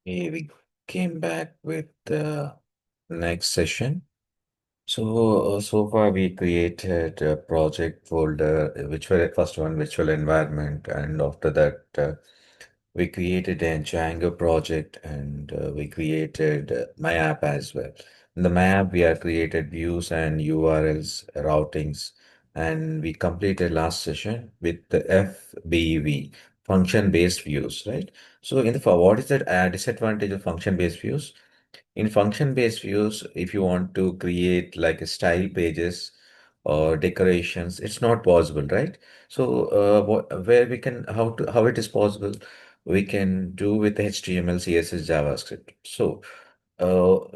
Okay, we came back with the next session. So far we created a project folder, which were first one, virtual environment, and after that we created a Django project, and we created my app as well. In the my app, we have created views and URLs, routings, and we completed last session with the FBV, function-based views, right? So in the what is the disadvantage of function-based views? In function-based views, if you want to create like a style pages or decorations, it's not possible, right? So where we can how it is possible, we can do with HTML, CSS, JavaScript. So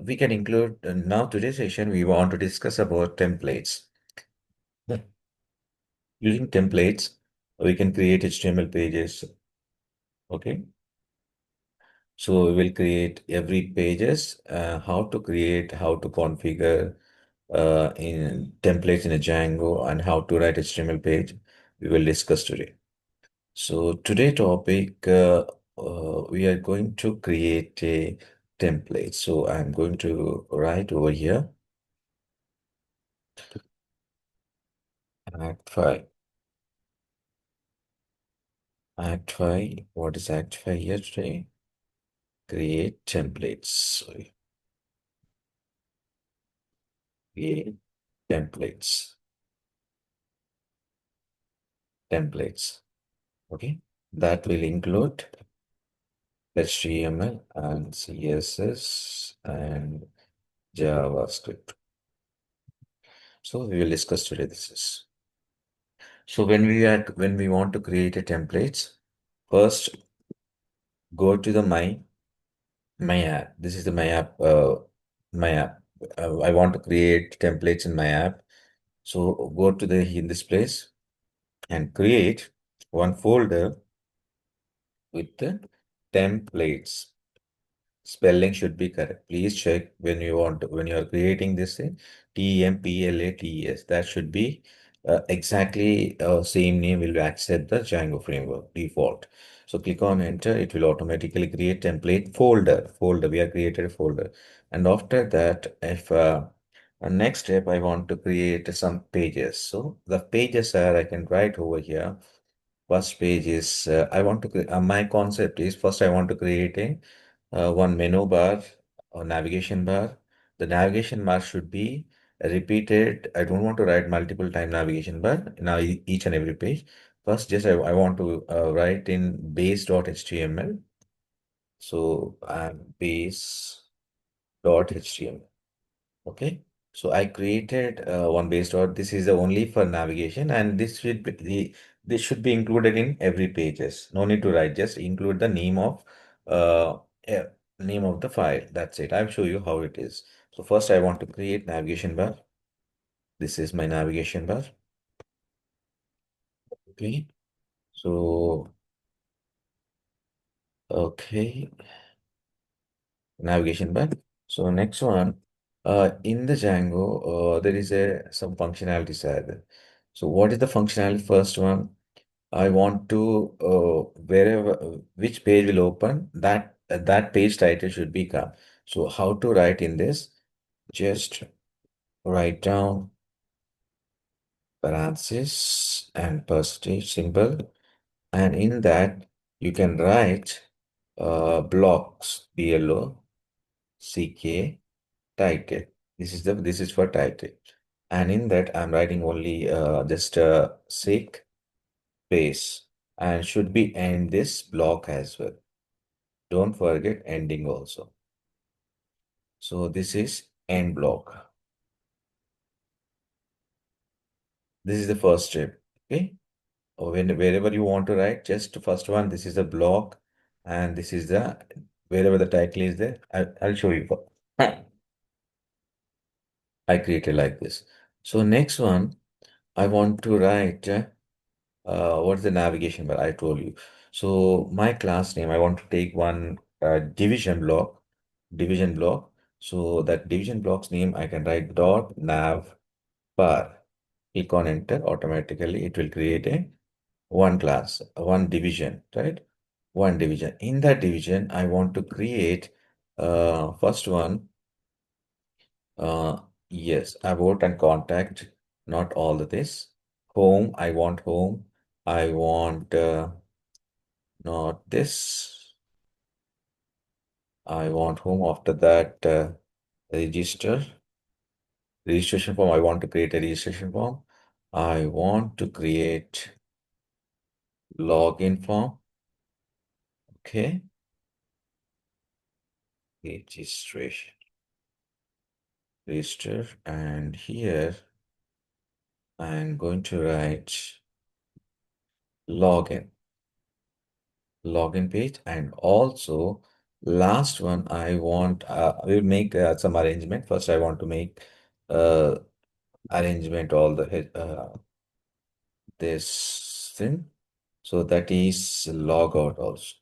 we can include now today's session. We want to discuss about templates. Yeah. Using templates, we can create HTML pages. Okay. So we will create every pages, how to create, how to configure in templates in a Django and how to write HTML page. We will discuss today. So today topic, we are going to create a template. So I'm going to write over here, Act 5. Act 5, what is Act 5 here today? Create templates. Sorry. Create templates. Templates. Okay. That will include HTML and CSS and JavaScript. So we will discuss today this is. So when we want to create a templates, first go to the my app. This is the my app. My app. I want to create templates in my app. So go to the in this place and create one folder with the templates. Spelling should be correct. Please check when you want to, when you are creating this thing, TMPLATES. That should be exactly same name will accept the Django framework default. So click on enter. It will automatically create template folder. Folder. We have created a folder, and after that, if next step I want to create some pages. So the pages are I can write over here. First page is I want to my concept is first I want to create a one menu bar or navigation bar. The navigation bar should be repeated. I don't want to write multiple time navigation bar now each and every page. First, just I want to write in base.html. So base.html. Okay. So I created one base dot. This is the only for navigation, and this should be included in every pages. No need to write. Just include the uh eh, name of the file. That's it. I'll show you how it is. So first, I want to create navigation bar. This is my navigation bar. Okay. So okay, navigation bar. So next one, in the Django, there is a some functionalities added. So what is the functionality? First one, I want to wherever which page will open that page title should be come. So how to write in this? Just write down parenthesis and percentage symbol, and in that you can write blocks BLOCK title. This is for title, and in that I'm writing only just sick space and should be end this block as well. Don't forget ending also. So this is end block. This is the first step. Okay. Or wherever you want to write, just first one, this is the block, and this is the wherever the title is there. I'll show you. I created like this. So next one, I want to write what's the navigation bar I told you. So my class name, I want to take one division block. So that division block's name, I can write dot nav bar. Click on enter, automatically it will create a one class, one division, right? one division. In that division, I want to create first one, uh, yes, about and contact, not all of this. Home, I want home. I want not this. I want home. After that, register. Registration form. I want to create a registration form. I want to create login form. Okay. Registration. Register. And here I'm going to write login. Login page. And also last one, I want, we'll make some arrangement. First, I want to make uh, arrangement all the this thing. So that is logout also.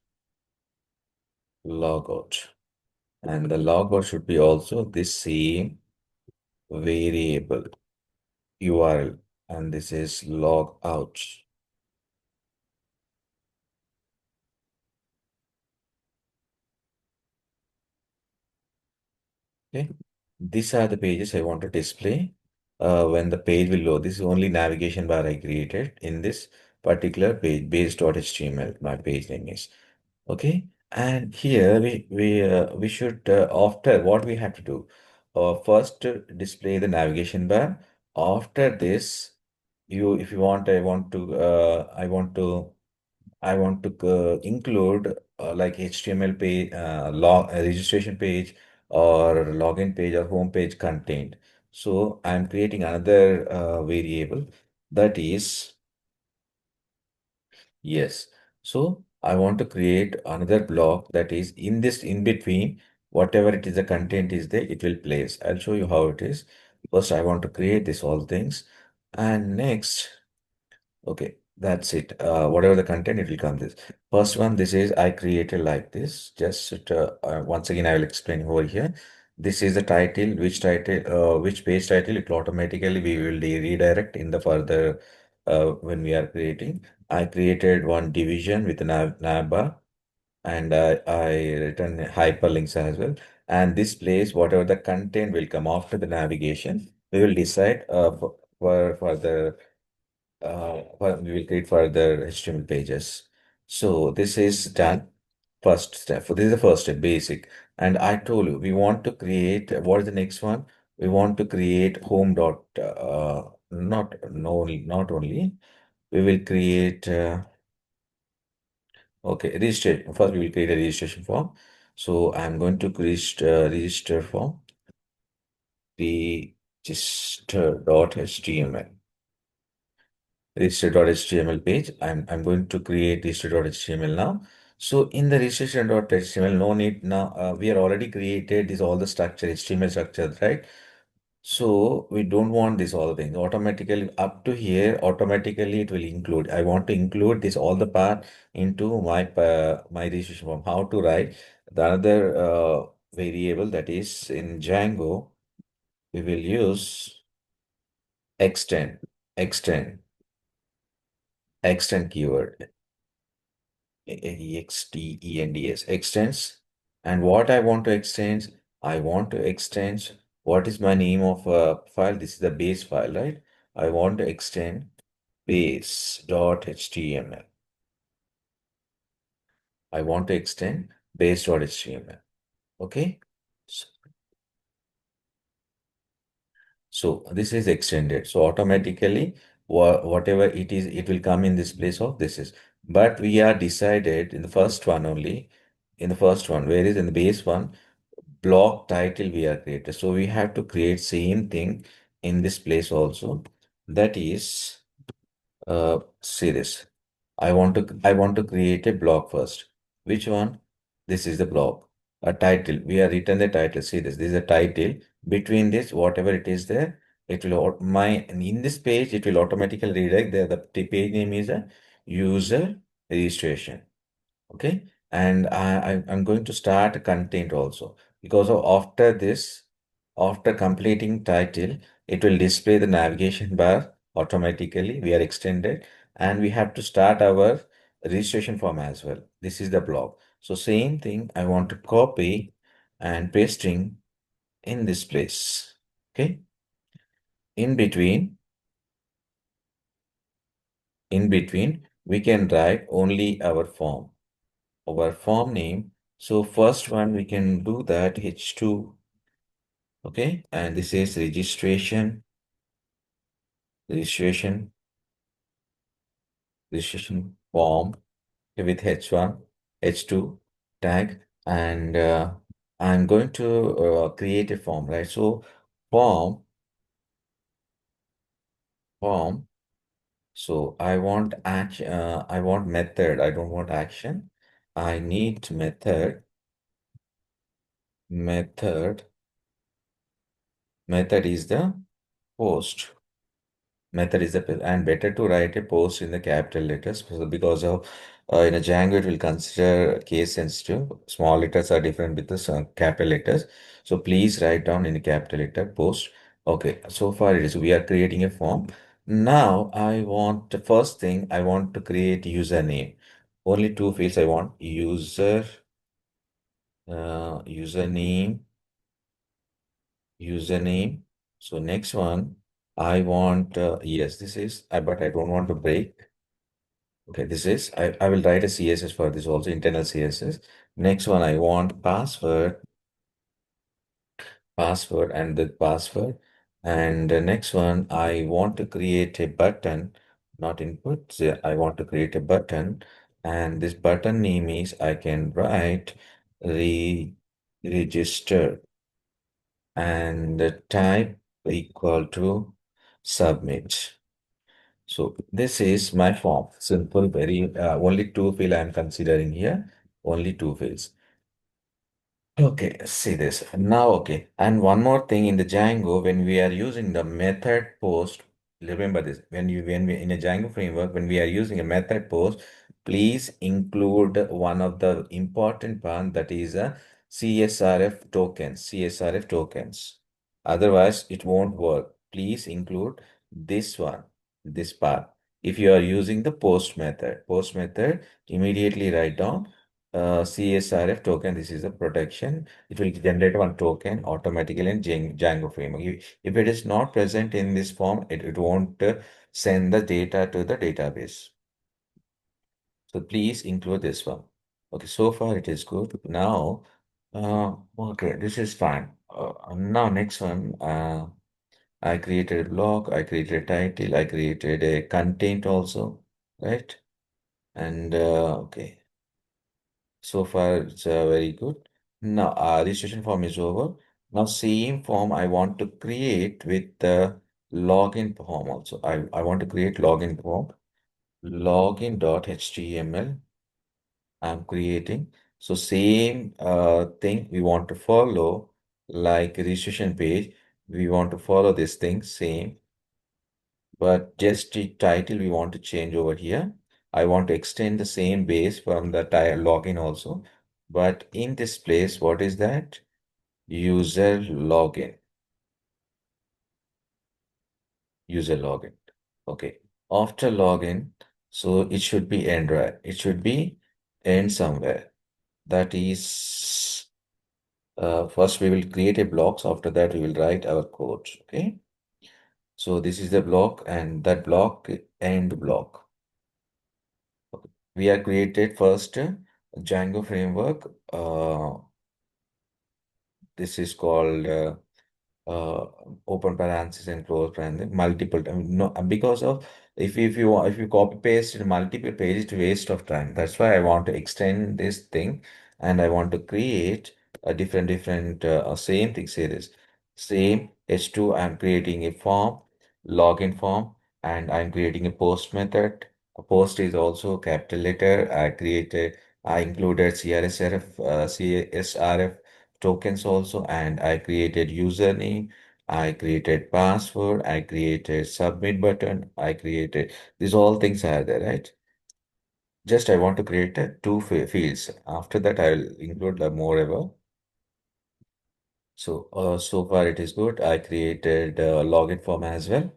Logout. And the logout should be also the same variable URL. And this is logout. Okay. These are the pages I want to display when the page will load. This is only navigation bar I created in this particular page, base.html. My page name is. Okay. And here we should after what we have to do. First display the navigation bar. After this, you if you want, I want to include like HTML page, registration page, or login page or home page contained. So I'm creating another variable that is yes. So I want to create another block that is in this in between whatever it is the content is there it will place. I'll show you how it is. First I want to create this all things and next. Okay, that's it. Whatever the content, it will come this. First one, this is I created like this. Just once again, I will explain over here. This is the title, which page title, it automatically we will redirect in the further when we are creating. I created one division with navbar and I written hyperlinks as well. And this place, whatever the content will come after the navigation, we will decide for the we will create further HTML pages. So this is done. First step. This is the first step, basic. And I told you we want to create. What is the next one? We want to create home dot. Not no, not only. We will create. Okay, registration. First, we will create a registration form. So I'm going to create register form. Register.html. Register.html page. I'm going to create register.html now. So in the registration.html, no need now. We are already created this all the structure, HTML structure, right? So we don't want this all things automatically up to here. Automatically, it will include. I want to include this all the part into my registration form. How to write the other variable that is in Django. We will use extend, extend, extend keyword. extends extends. And what I want to extend, I want to extend what is my name of file. This is the base file, right? I want to extend base.html. I want to extend base.html. Okay. So, so this is extended. So automatically, whatever it is, it will come in this place of this is. But we are decided in the first one only. In the first one, where is in the base one, block title we are created. So we have to create same thing in this place also. That is, see this. I want to create a block first. Which one? This is the block. A title. We are written the title. See this. This is a title. Between this, whatever it is there, it will in this page, it will automatically redirect there. The page name is a user registration. Okay. And I'm going to start content also because after this, after completing title, it will display the navigation bar automatically. We are extended and we have to start our registration form as well. This is the block. So same thing, I want to copy and pasting in this place. Okay. In between, we can write only our form name. So first one, we can do that H2. Okay. And this is registration, registration form with H1, H2 tag, and I'm going to create a form, right? So form, form. So I want method. I don't want action. I need method. Method is the post. Method is the and better to write a post in the capital letters because of in a Django it will consider case sensitive. Small letters are different with the capital letters. So please write down in a capital letter post. Okay, so far it is we are creating a form. Now I want the first thing I want to create username. Only two fields I want username username. So next one, I want, yes, this is, but I don't want to break. Okay, I will write a CSS for this also, internal CSS. Next one, I want password and the password. And the next one, I want to create a button, not input. So I want to create a button. And this button name is, I can write register and the type equal to submit. So this is my form. Simple, very only two field I'm considering here. Only two fields. Okay, see this. Now, okay. And one more thing in the Django, when we are using the method post, remember this, when we in a Django framework, when we are using a method post, please include one of the important part that is a CSRF tokens. Otherwise, it won't work. Please include this one, this part. If you are using the post method, immediately write down CSRF token. This is a protection. It will generate one token automatically in Django framework. If it is not present in this form, it won't send the data to the database. So please include this one. Okay, so far it is good. Now, okay, this is fine. Now next one, I created a blog, I created a title, I created a content also, right? And okay. So far, it's very good. Now, registration form is over. Now, same form I want to create with the login form also. I want to create login form. Login.html I'm creating. So same thing we want to follow like registration page. We want to follow this thing same, but just the title we want to change over here. I want to extend the same base from the login also. But in this place, what is that? User login. User login. Okay. After login, so it should be end, right? It should be end somewhere. That is, first we will create a blocks. After that, we will write our code. Okay. So this is the block and that block end block. We are created first Django framework. This is called uh, open parenthesis and close parenthesis multiple time. No, because of if you copy paste in multiple pages, it's waste of time. That's why I want to extend this thing, and I want to create a different same thing. Say this same H2. I'm creating a form, login form, and I'm creating a post method. A post is also capital letter. I included CSRF tokens also, and I created username, I created password, I created submit button, I created these all things are there, right? Just I want to create two fields. After that, I'll include the moreover. So so far it is good. I created a login form as well.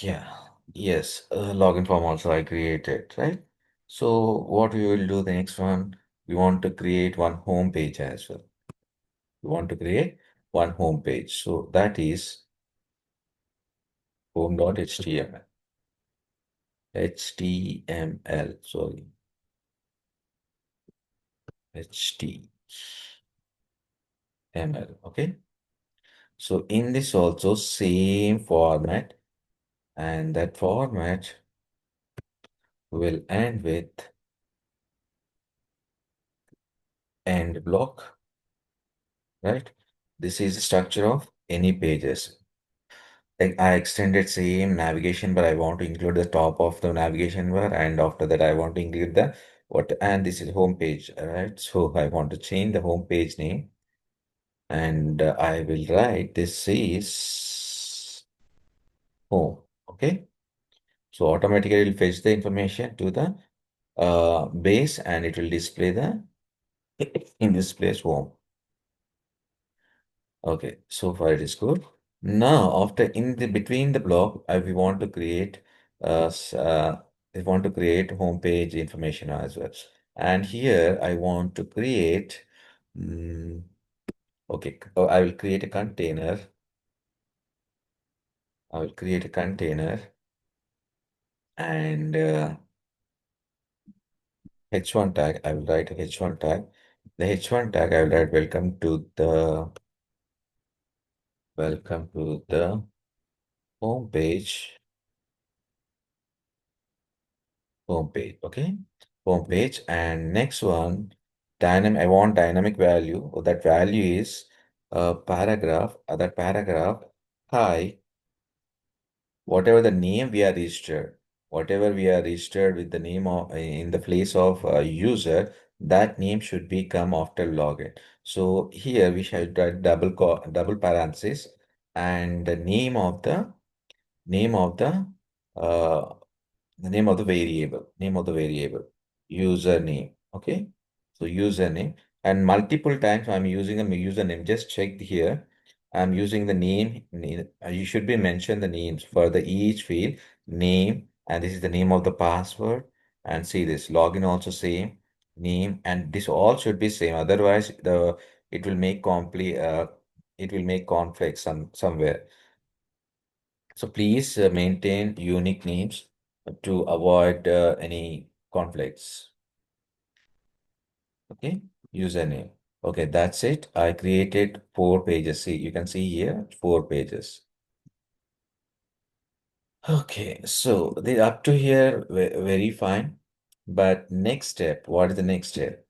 Yeah. Yes, login form also I created, right? So what we will do the next one, we want to create one home page as well. We want to create one home page. So that is home.html. HTML, sorry, HTML, okay? So in this also same format, and that format will end with end block, right? This is the structure of any pages. Like I extended same navigation bar. I want to include the top of the navigation bar, and after that, I want to include the what. And this is home page, right? So I want to change the home page name, and I will write this is home. Okay. So automatically it will fetch the information to the base, and it will display the in this place home. Okay, so far it is good. Now, after in the between the block, we want to create we want to create home page information as well. And here I want to create mm, okay, I will create a container. I will create a container and H1 tag. I will write a H1 tag. The H1 tag I will write welcome to the home page. Okay, home page. And next one, dynamic. I want dynamic value. That value is a paragraph. That paragraph, hi, whatever the name we are registered, whatever we are registered with the name of in the place of user, that name should be come after login. So here we should write double parenthesis and the name of uh, the name of the variable, username. Okay. So username and multiple times I'm using a username. Just check here. I'm using the You should be mentioned the names for the each field name. And this is the name of the password. And see this login also same name. And this all should be same. Otherwise it will make it will make conflict somewhere. So please maintain unique names to avoid any conflicts. Okay, username. Okay, that's it. I created 4 pages. See, you can see here 4 pages. Okay, so the up to here very fine. But next step, what is the next step?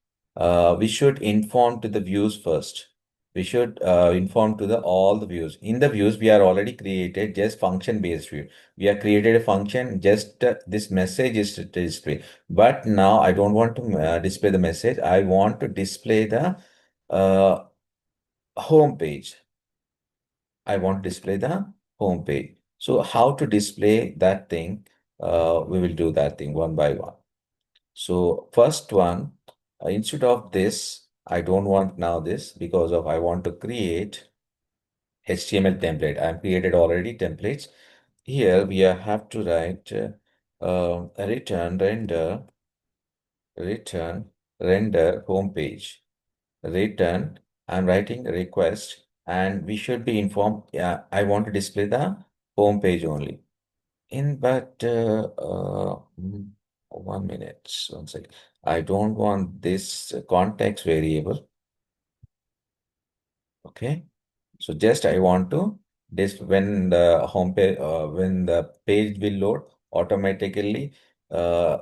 We should inform to the views first. We should inform to the all the views. In the views, we are already created just function based view. We have created a function, just this message is to display. But now I don't want to display the message. I want to display the uh, home page. I want to display the home page. So how to display that thing? We will do that thing one by one. So first one, instead of this, I don't want now this because of I want to create HTML template. I've created already templates. Here we have to write return render home page. Return, I'm writing request and we should be informed. Yeah, I want to display the home page only. In but 1 minute, one second. I don't want this context variable. Okay. So just I want to this when the home page when the page will load automatically uh,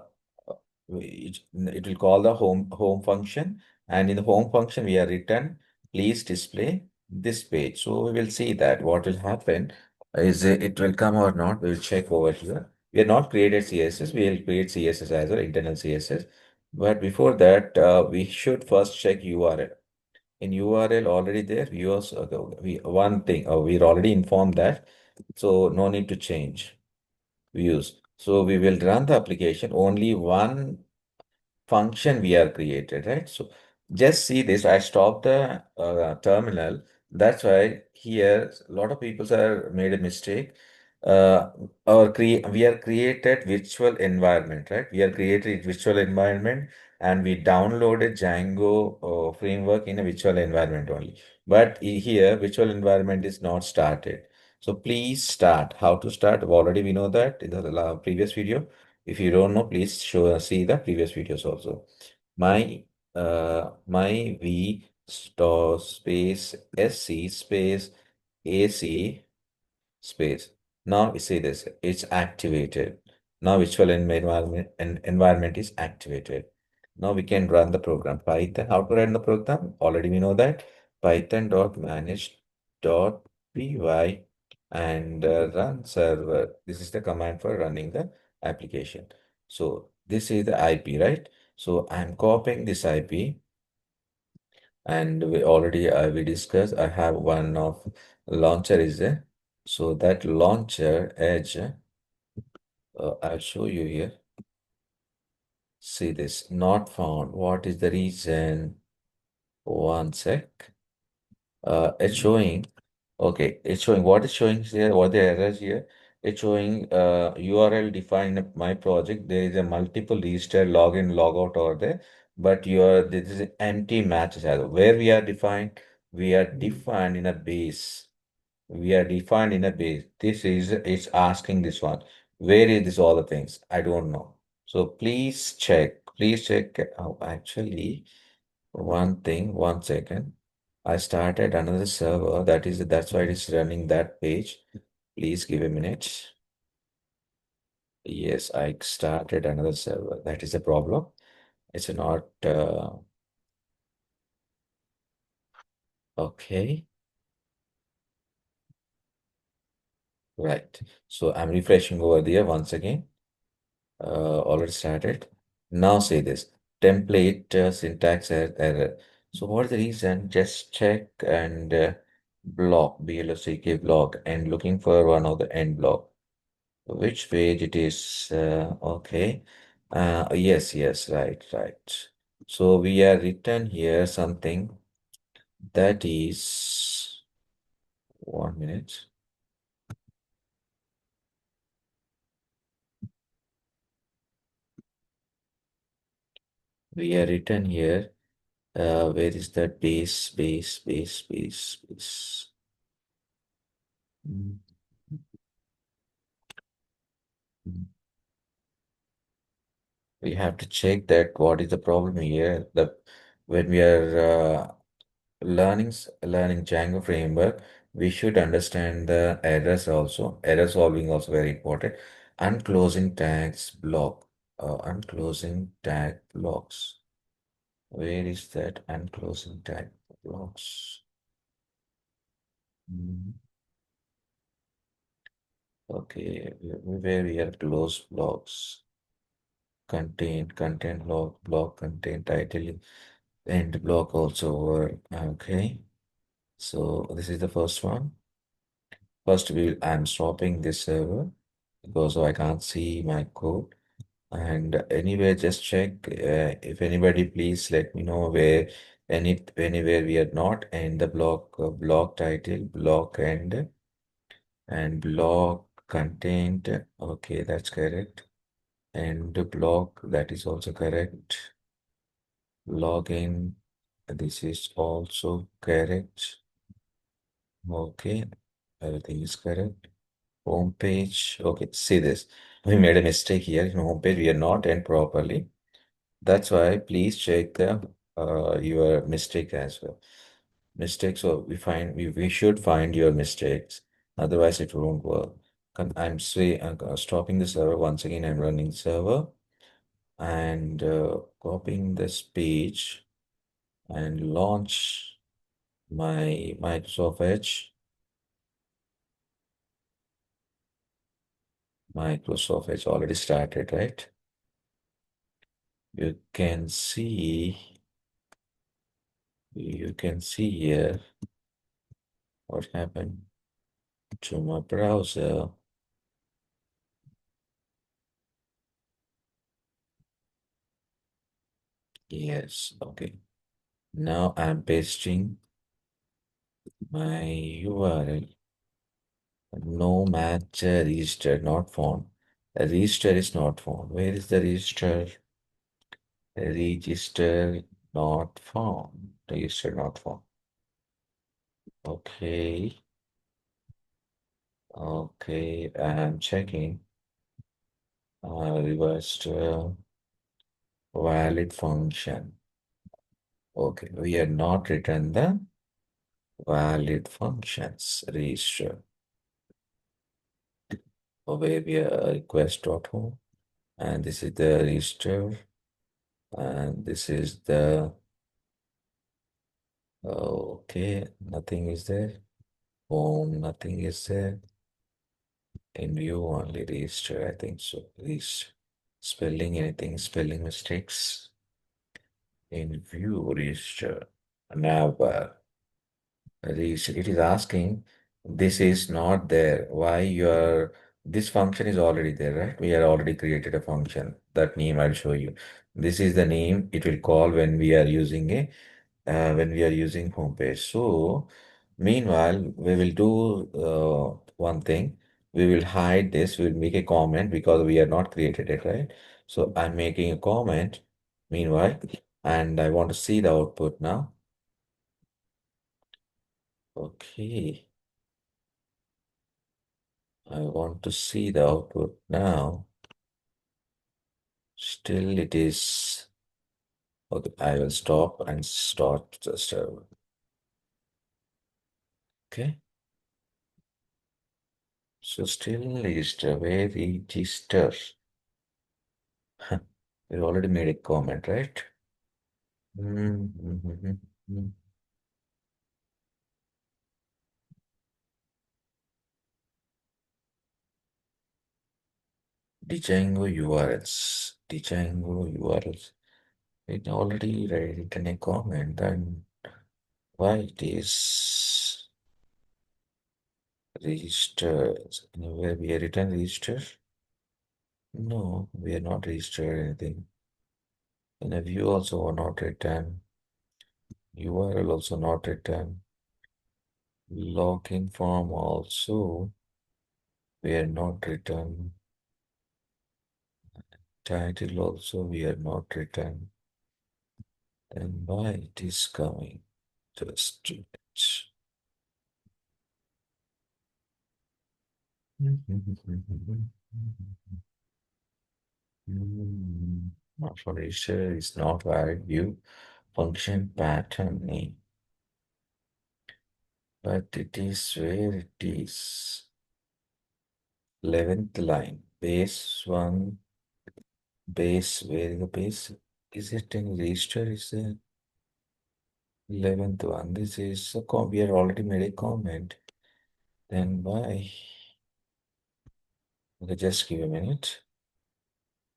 it will call the home function and in the home function we are written please display this page. So we will see that what will happen is it will come or not. We will check over here. We are not created CSS. We will create CSS as well, internal CSS. But before that, we should first check URL in URL already there. We also we one thing we're already informed that, so no need to change views. So we will run the application. Only one function we are created, right? So just see this. I stopped the terminal. That's why here a lot of people are made a mistake. uh, we are created virtual environment, right? We are created virtual environment and we downloaded Django framework in a virtual environment only. But here, virtual environment is not started. So please start. How to start? Already we know that in the previous video. If you don't know, please see the previous videos also. My my v store space sc space ac space. Now you see this, it's activated. Now virtual environment is activated. Now we can run the program. Python, how to run the program? Already we know that. Python.manage.py and run server. This is the command for running the application. So this is the IP, right? So I'm copying this IP and we discussed I have one of launcher is there. So that launcher edge, I'll show you here. See this, not found. What is the reason? One sec. It's showing, okay, it's showing what is showing here, what the errors here. It's showing URL defined in my project. There is a multiple register login, logout over there, but this is empty matches as well. Where we are defined, we are defined in a base. We are defined in a base. This is it's asking this one. Where is this all the things? I don't know. So please check. Please check. Oh, actually, one thing, one second. I started another server. That's why it is running that page. Please give a minute. Yes, I started another server. That is a problem. It's not okay. Right. So I'm refreshing over there once again. Already started. Now say this template syntax error. So what is the reason? Just check and block block block and looking for one of the end block. Which page it is? Okay. Yes, yes, right, right. So we are written here something that is 1 minute. We are written here. Where is that base? Mm, mm. We have to check that what is the problem here. That when we are learning Django framework, we should understand the errors also. Error solving also very important. Unclosing tags block. Unclosing tag blocks. Where is that unclosing tag blocks? Mm, okay, where we are close blocks. Content block, content title, end block also work. Okay. So this is the first one. First, I'm stopping this server because I can't see my code. And anyway, just check if anybody, please let me know where anywhere we are not and the block title, block and block content. Okay, that's correct. And the block that is also correct. Login, this is also correct. Okay, everything is correct. Home page. Okay, see this. We made a mistake here in home page. We are not in properly. That's why please check the your mistake as well. Mistakes. So we should find your mistakes. Otherwise, it won't work. I'm stopping the server once again. I'm running server and copying this page and launch my Microsoft Edge. Microsoft Edge already started, right? You can see, you can see here what happened to my browser. Yes, okay. Now I'm pasting my URL. No match register not found. A register is not found. Where is the register? Register not found. Register not found. Okay. Okay. I'm checking. Reversed valid function. Okay. We are not written the valid functions register. Where we are request.home. And this is the register. And this is the okay. Nothing is there. Home, nothing is there. In view only register, I think so. Register. Spelling anything, spelling mistakes. In view register. Never. Register. It is asking, this is not there. Why your this function is already there, right? We are already created a function. That name I'll show you. This is the name it will call when we are using a when we are using home page. So meanwhile, we will do one thing. We will hide this. We'll make a comment because we are not created it, right? So I'm making a comment meanwhile, and I want to see the output now. Okay. I want to see the output now. Still it is. Okay, I will stop and start the server. Okay. So still register. Where register? We already made a comment, right? Mm. Django URLs. Django URLs. It already written a comment and why it is register. Anywhere we are written register? No, we are not registered anything. In a view also not written. URL also not written. Login form also we are not written. Title also we are not written. Then why it is coming? Just it. Not for register is not valid view function pattern name. But it is where it is. 11th line. Base one. Base. Where is the base? Is it in register? Is the 11th one? This is a we have already made a comment. Then why? Okay, just give a minute.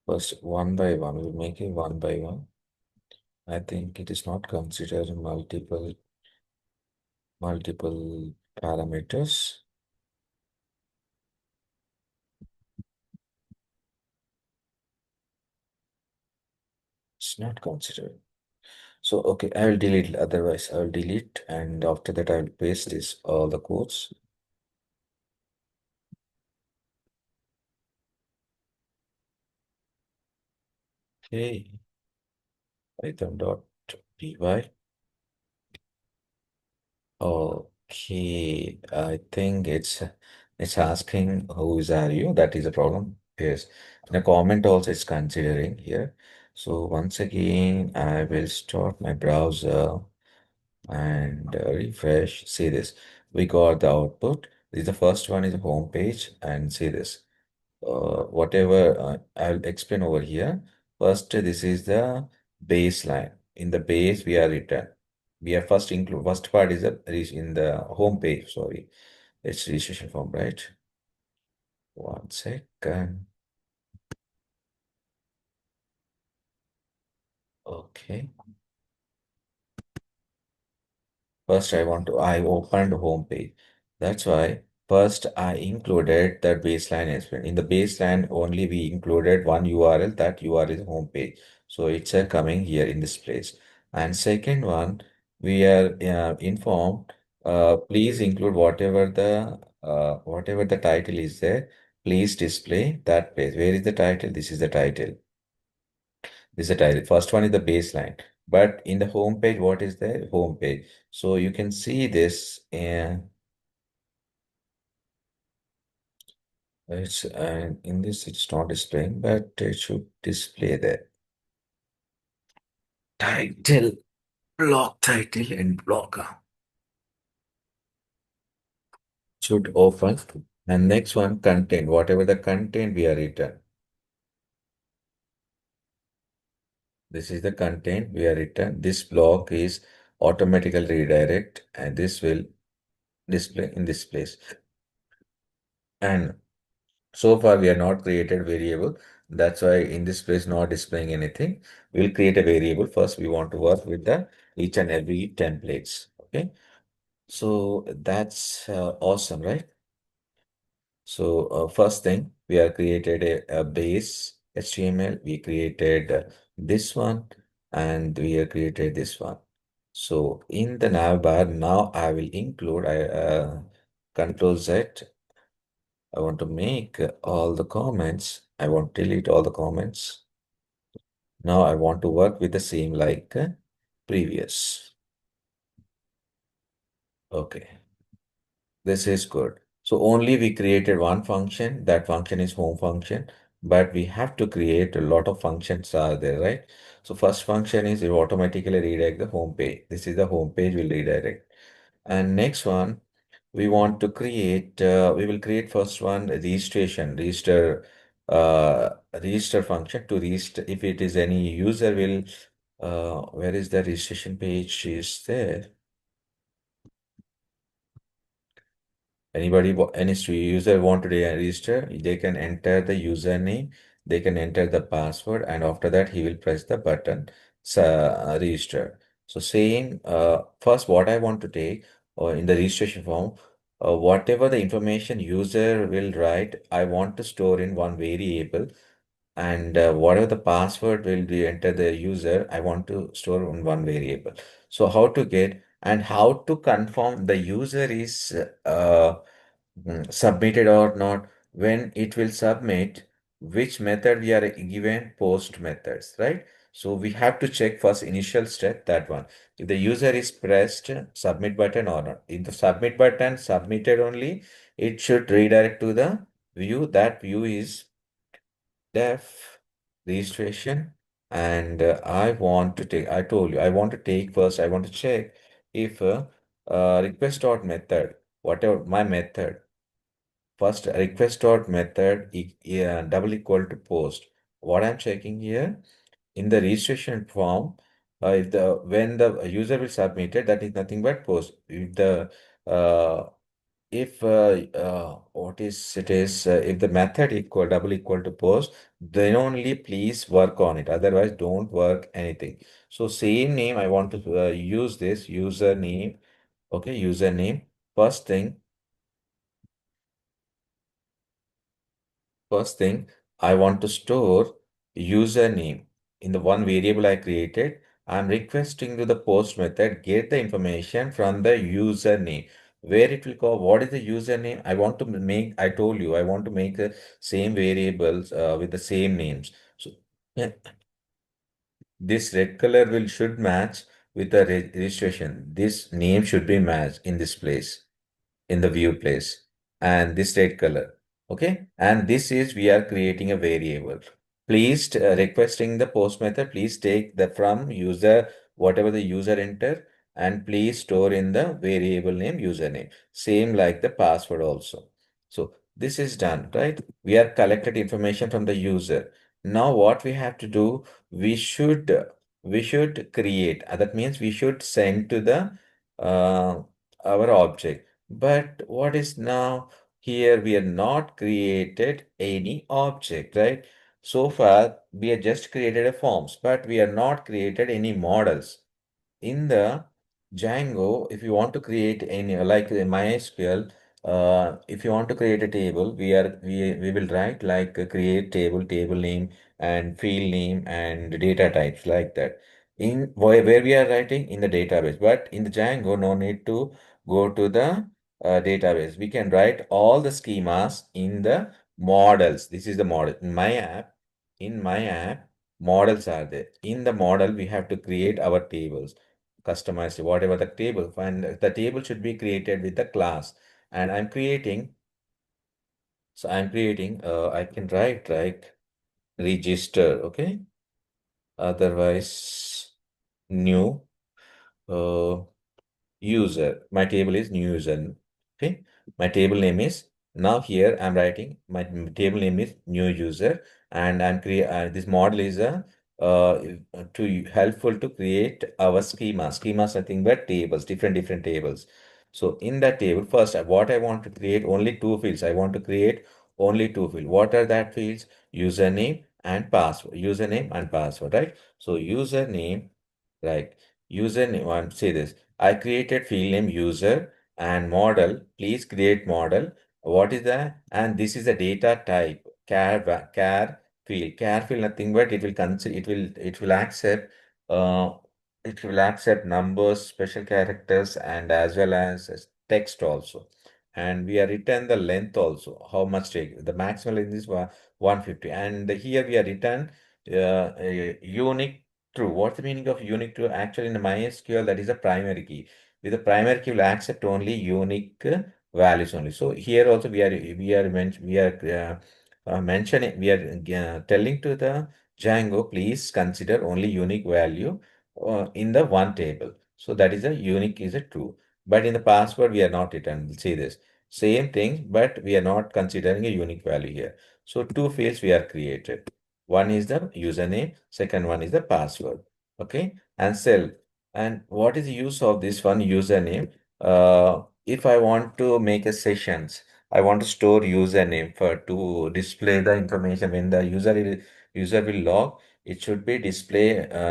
First, one by one. We'll make it one by one. I think it is not considered multiple parameters. It's not considered. So, okay, I will delete. Otherwise, I will delete. And after that, I will paste this, all the codes. Okay. Python.py. Okay. I think it's asking whose are you? That is a problem. Yes. In a comment also it's considering here. So once again, I will start my browser and refresh. See this. We got the output. This is the first one is the home page and see this. Whatever I'll explain over here. First, this is the baseline. In the base, we are written. We are first part is in the home page. Sorry, it's registration form, right? One second. Okay. First, I opened home page. That's why first I included that baseline element. In the baseline, only we included one URL, that URL is home page. So it's coming here in this place. And second one, we are informed Please include whatever the title is there. Please display that page. Where is the title? This is the title. This is the title. First one is the baseline. But in the home page, what is the home page? So you can see this. It's in this. It's not displaying, but it should display the title, block title, and blocker should open. And next one, content. Whatever the content we are written. This is the content we are written. This block is automatically redirect, and this will display in this place. And so far we are not created variable. That's why in this place not displaying anything. We'll create a variable. First, we want to work with the each and every templates. Okay. So that's awesome, right? So first thing, we have created a base HTML. We created this one, and we have created this one. So in the nav bar, now I will include Control Z. I want to make all the comments. I want to delete all the comments. Now I want to work with the same like previous. Okay. This is good. So only we created one function. That function is home function, but we have to create a lot of functions are there, right? So first function is it automatically redirect the home page. This is the home page will redirect. And next one, we want to create, we will create first one registration, register function to register. If it is any user will, where is the registration page is there? Any user want to register, they can enter the username, they can enter the password, and after that he will press the button register. So same, first what I want to take in the registration form, whatever the information user will write, I want to store in one variable, and whatever the password will be enter the user, I want to store on one variable. So how to get and how to confirm the user is submitted or not, when it will submit, which method we are given, post methods, right? So we have to check first initial step, that one, if the user is pressed submit button or not. If the submit button submitted only, it should redirect to the view. That view is def registration. And I want to take, I told you I want to take first, I want to check if request dot method, whatever my method. First, request dot method double equal to post. What I'm checking here in the registration form, if the when the user will submit it, that is nothing but post. If the if what is it is if the method equal double equal to post, then only please work on it. Otherwise, don't work anything. So same name I want to use this username. Okay, username. First thing. First thing, I want to store username in the one variable I created. I'm requesting to the post method get the information from the username. Where it will go, what is the username? I want to make, I told you, I want to make the same variables with the same names. So yeah, this red color will should match with the registration. This name should be matched in this place, in the view place, and this red color. Okay, and this is we are creating a variable. Please requesting the post method, please take the from user whatever the user enter, and please store in the variable name username, same like the password also. So this is done, right? We are collected information from the user. Now what we have to do, we should create, that means we should send to the our object. But what is now here? We are not created any object, right? So far, we have just created a forms, but we are not created any models. In the Django, if you want to create any, like in MySQL, if you want to create a table, we will write like create table, table name, and field name and data types like that. where we are writing in the database. But in the Django, no need to go to the database. We can write all the schemas in the models. This is the model. In my app, models are there. In the model, we have to create our tables, customize whatever the table, and the table should be created with the class. And I'm creating, I can write like register, okay? Otherwise, new. Uh, User. My table is new user. Okay. My table name is now here I'm writing my table name is new user, and I'm create this model is a uh, to helpful to create our schema. Schemas nothing but tables, different tables. So in that table, first what I want to create only two fields. I want to create only two fields. What are that fields? Username and password. Username and password, right? So username, right? Username. I say this. I created field name user and model. Please create model. What is that? And this is a data type. Char field. Char field nothing but it will consider uh it will accept numbers, special characters, and as well as text also. And we are written the length also. How much take the maximum length is 150. And here we are written a unique true. What's the meaning of unique true? Actually, in the MySQL, that is a primary key. With the primary key, will accept only unique values only. So here also mentioning telling to the Django, please consider only unique value in the one table. So that is a unique is a true. But in the password, we are not written. We'll see this same thing, but we are not considering a unique value here. So two fields we are created. One is the username, second one is the password. Okay, and self. And what is the use of this one username? If I want to make a sessions, I want to store username for to display the information when the user will log. It should be display.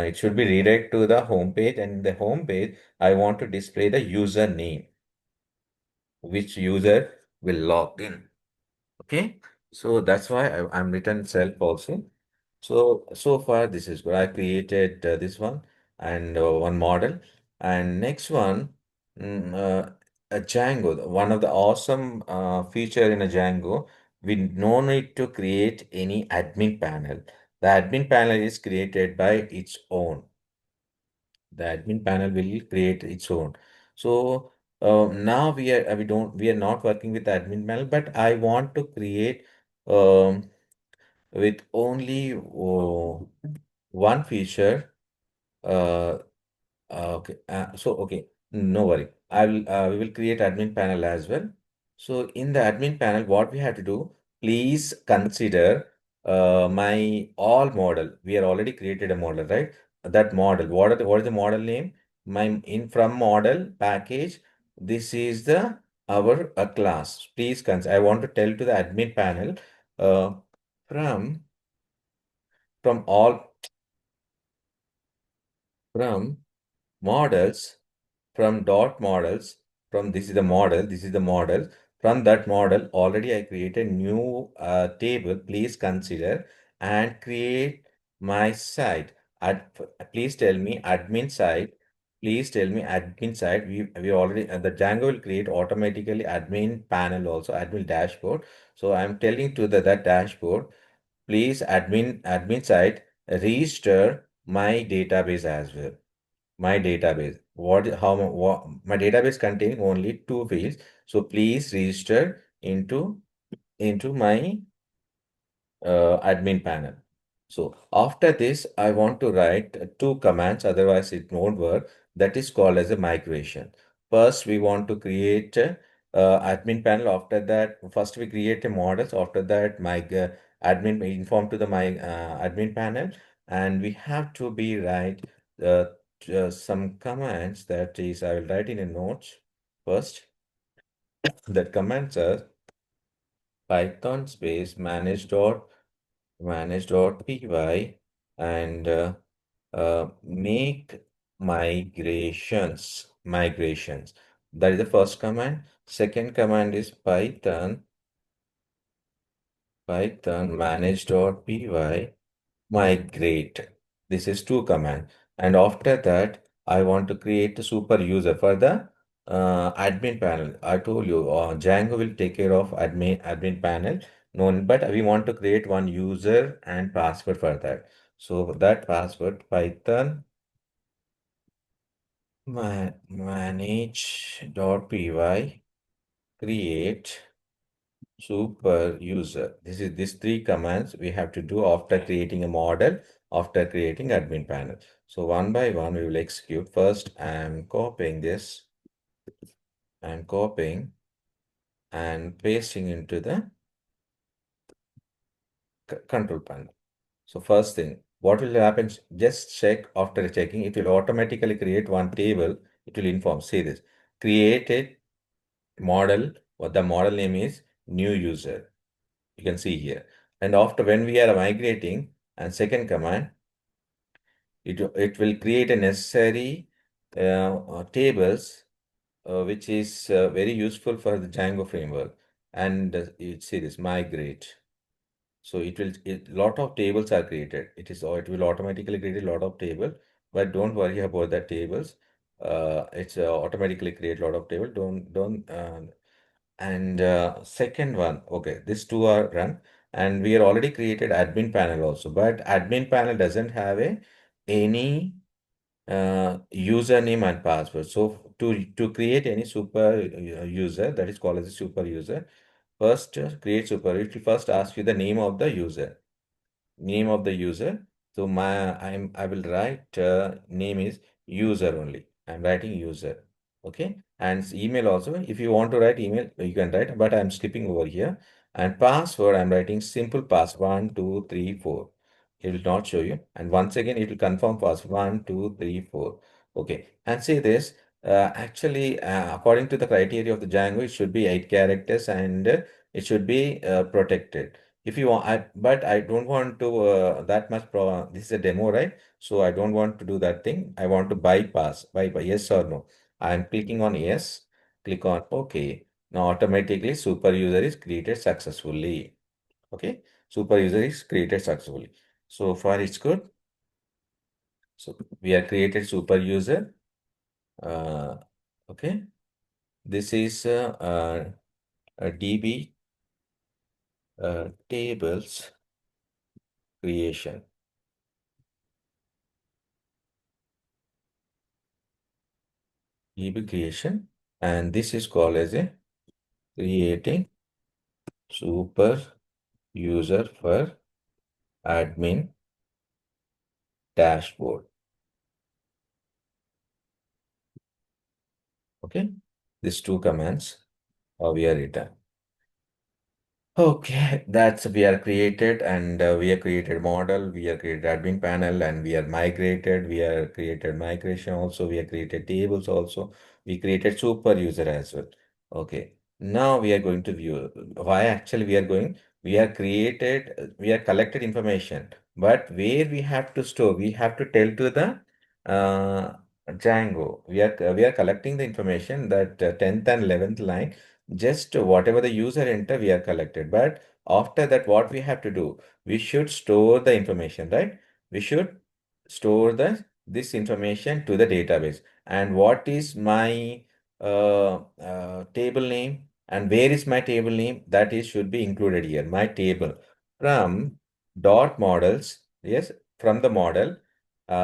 It should be redirect to the home page, and in the home page, I want to display the username, which user will log in. Okay, so that's why I'm written self also. So far this is good. I created this one and one model, and next one, a Django. One of the awesome feature in a Django, we no need to create any admin panel. The admin panel is created by its own. The admin panel will create its own. So now we are not working with the admin panel, but I want to create with only one feature. Uh, okay, no worry. We will create admin panel as well. So in the admin panel, what we have to do, please consider my all model. We are already created a model, right? That model. What is the model name? My in from model package. This is the our class. Please consider. I want to tell to the admin panel uh, from from all from models from dot models from this is the model from that model already I created new table. Please consider and create my site. Ad, please tell me admin site. Please tell me admin site. We already the Django will create automatically admin panel also admin dashboard. So I'm telling to the that dashboard, please admin site register my database as well. My database. My database containing only two fields. So please register into my admin panel. So after this, I want to write two commands, otherwise it won't work. That is called as a migration. First, we want to create admin panel. After that, first we create a models. After that, my admin inform to the my admin panel, and we have to be write uh, some commands. That is, I will write in a note first. That commands are Python space manage.py and make migrations. That is the first command. Second command is Python manage.py migrate. This is two command. And after that, I want to create a super user for the admin panel. I told you, Django will take care of admin panel. No, but we want to create one user and password for that. So that password, Python manage.py create super user. This is these three commands we have to do after creating a model, after creating admin panel. So one by one, we will execute. First, I'm copying this and copying and pasting into the control panel. So first thing, what will happen? Just check after checking, it will automatically create one table. It will inform, see this, created model, what the model name is, new user. You can see here. And after when we are migrating, and second command, it will create a necessary tables, which is very useful for the Django framework. And you see this migrate. So lot of tables are created. It will automatically create a lot of table, but don't worry about the tables. It's automatically create a lot of table. Don't and second one, okay, these two are run, and we are already created admin panel also, but admin panel doesn't have any username and password. So to create any super user, that is called as a super user, first create super. It will first ask you the name of the user, name of the user. So I will write name is user only. I'm writing user. Okay. And email also. If you want to write email, you can write, but I'm skipping over here. And password, I'm writing simple pass 1, 2, 3, 4. It will not show you. And once again, it will confirm pass 1, 2, 3, 4. Okay. And see this. Actually, according to the criteria of the Django, it should be 8 characters and it should be protected. If you want, but I don't want to that much this is a demo, right? So I don't want to do that thing. I want to bypass yes or no. I'm clicking on yes, click on OK. Now automatically super user is created successfully. Okay, super user is created successfully. So far it's good. So we have created super user. Uh, okay, this is a DB tables creation. DB creation, and this is called as a creating super user for admin dashboard. Okay, these two commands we are written. Okay, that's we are created and we are created model, we are created admin panel and we are migrated, we are created migration also, we are created tables also, we created super user as well. Okay, now we are going to view why actually we are going, we are created, we are collected information, but where we have to store, we have to tell to the Django. We are collecting the information that 10th and 11th line just whatever the user enter we are collected, but after that what we have to do, we should store the information, right? We should store this information to the database. And what is my table name and where is my table name, that is should be included here, my table from dot models. Yes, from the model,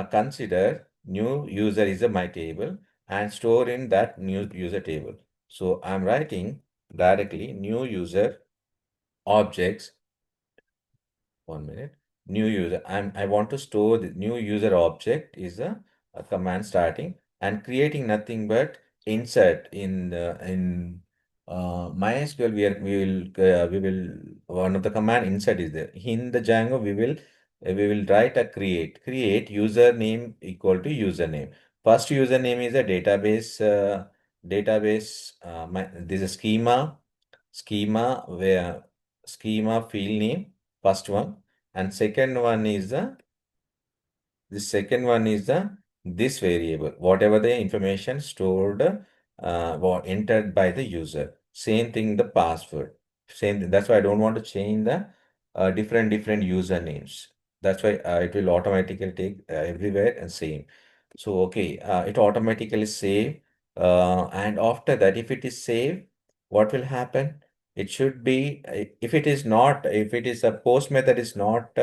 consider new user is a my table and store in that new user table. So I'm writing directly new user objects. 1 minute. New user. I want to store the new user object is a command starting and creating nothing but insert in MySQL. We will one of the command insert is there. In the Django we will write a create username equal to username. First username is a database. This is schema where schema field name, first one, and second one is the this variable, whatever the information stored entered by the user. Same thing the password, same thing. That's why I don't want to change the different usernames. That's why it will automatically take everywhere and same. So, okay, it automatically save. And after that, if it is saved, what will happen? It should be, if it is not, if it is a post method is not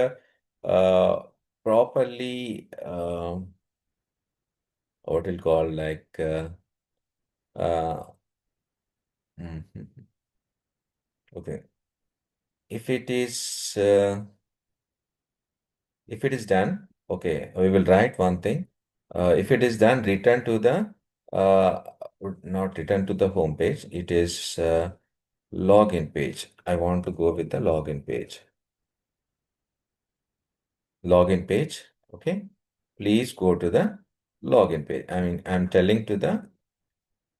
uh, properly, what will call like, uh, mhm. Okay. If it is, if it is done, okay, we will write one thing. If it is done, return to the, uh, not return to the home page. It is login page. I want to go with the login page. Login page. Okay. Please go to the login page. I mean, I'm telling to the,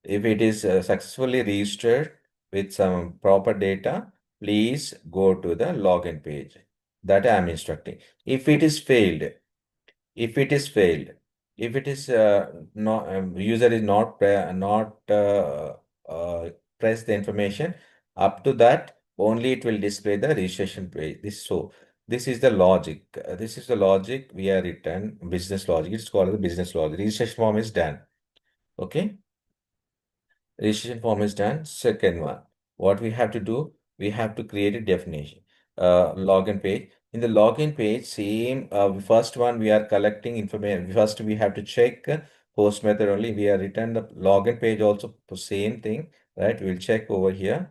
if it is successfully registered with some proper data, please go to the login page. That I am instructing. If it is failed, if it is failed, if it is not user is not press the information up to that, only it will display the registration page. This is the logic. This is the logic we are written business logic. It's called the business logic. Registration form is done. Okay. Registration form is done. Second one, what we have to do, we have to create a definition. Login page. In the login page, same first one we are collecting information. First we have to check post method only. We are return the login page also same thing, right? We'll check over here.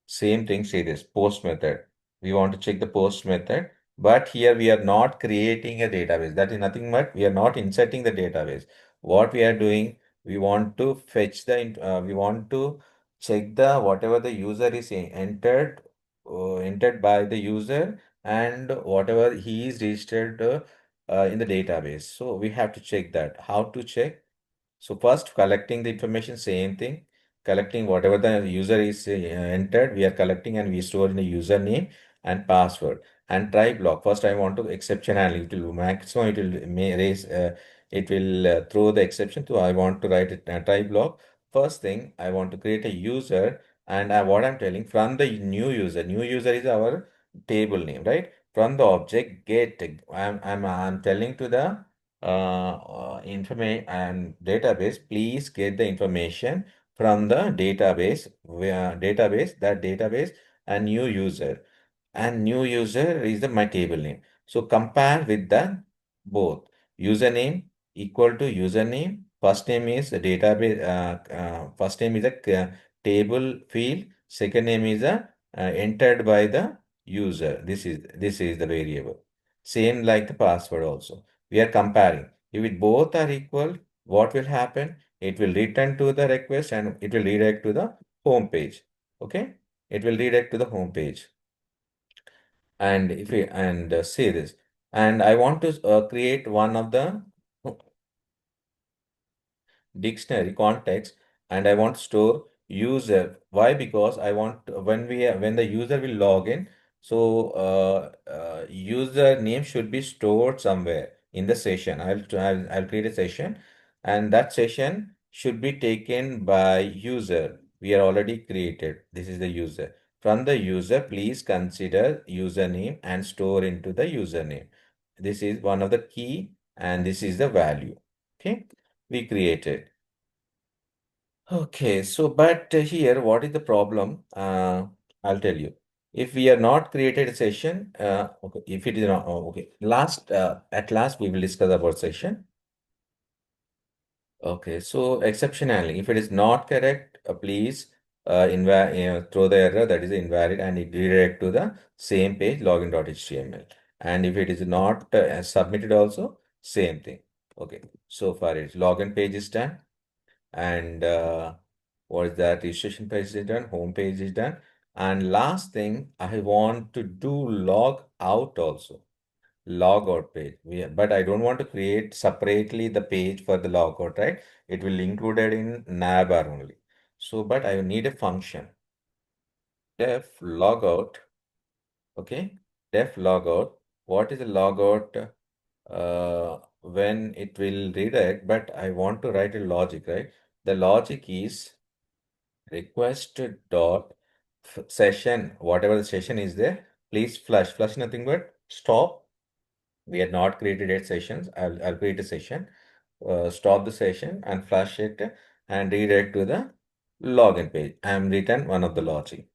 Same thing, say this post method. We want to check the post method, but here we are not creating a database. That is nothing but we are not inserting the database. What we are doing, we want to fetch we want to check the whatever the user is entered by the user and whatever he is registered in the database. So we have to check that. How to check? So first collecting the information, same thing. Collecting whatever the user is entered, we are collecting and we store in a username and password. And try block. First, I want to exception handling. It will maximum. It will raise. It will throw the exception. So I want to write it try block. First thing, I want to create a user, and what I'm telling from the new user. New user is our table name, right? From the object get. I'm telling to the information and database, please get the information from the database, that database and new user. And new user is the my table name. So compare with the both. Username equal to username. First name is the database. First name is a table field. Second name is a entered by the user. This is the variable. Same like the password also. We are comparing. If it both are equal, what will happen? It will return to the request and it will redirect to the home page. Okay? It will redirect to the home page. And if we and say this, and I want to create one of the dictionary context, and I want to store user. Why? Because I want when the user will log in, so user name should be stored somewhere in the session. I'll create a session, and that session should be taken by user. We are already created. This is the user. From the user, please consider username and store into the username. This is one of the key, and this is the value. Okay, we created. Okay, so but here, what is the problem? I'll tell you. If we are not created a session, okay, if it is not, oh, okay. At last, we will discuss about session. Okay, so exception handling. If it is not correct, please throw the error that is invalid and it redirect to the same page login.html. And if it is not submitted also, same thing. Okay, so far it's login page is done. And what is that? Registration page is done, home page is done. And last thing, I want to do log out also. Logout page. But I don't want to create separately the page for the logout, right? It will include it in navbar only. So, but I need a function. Def logout. Okay. Def logout. What is a logout? When it will redirect, but I want to write a logic, right? The logic is request dot session, whatever the session is there, please flush nothing but stop We had not created 8 sessions. I'll create a session, stop the session and flush it and redirect to the login page. I am written one of the logic.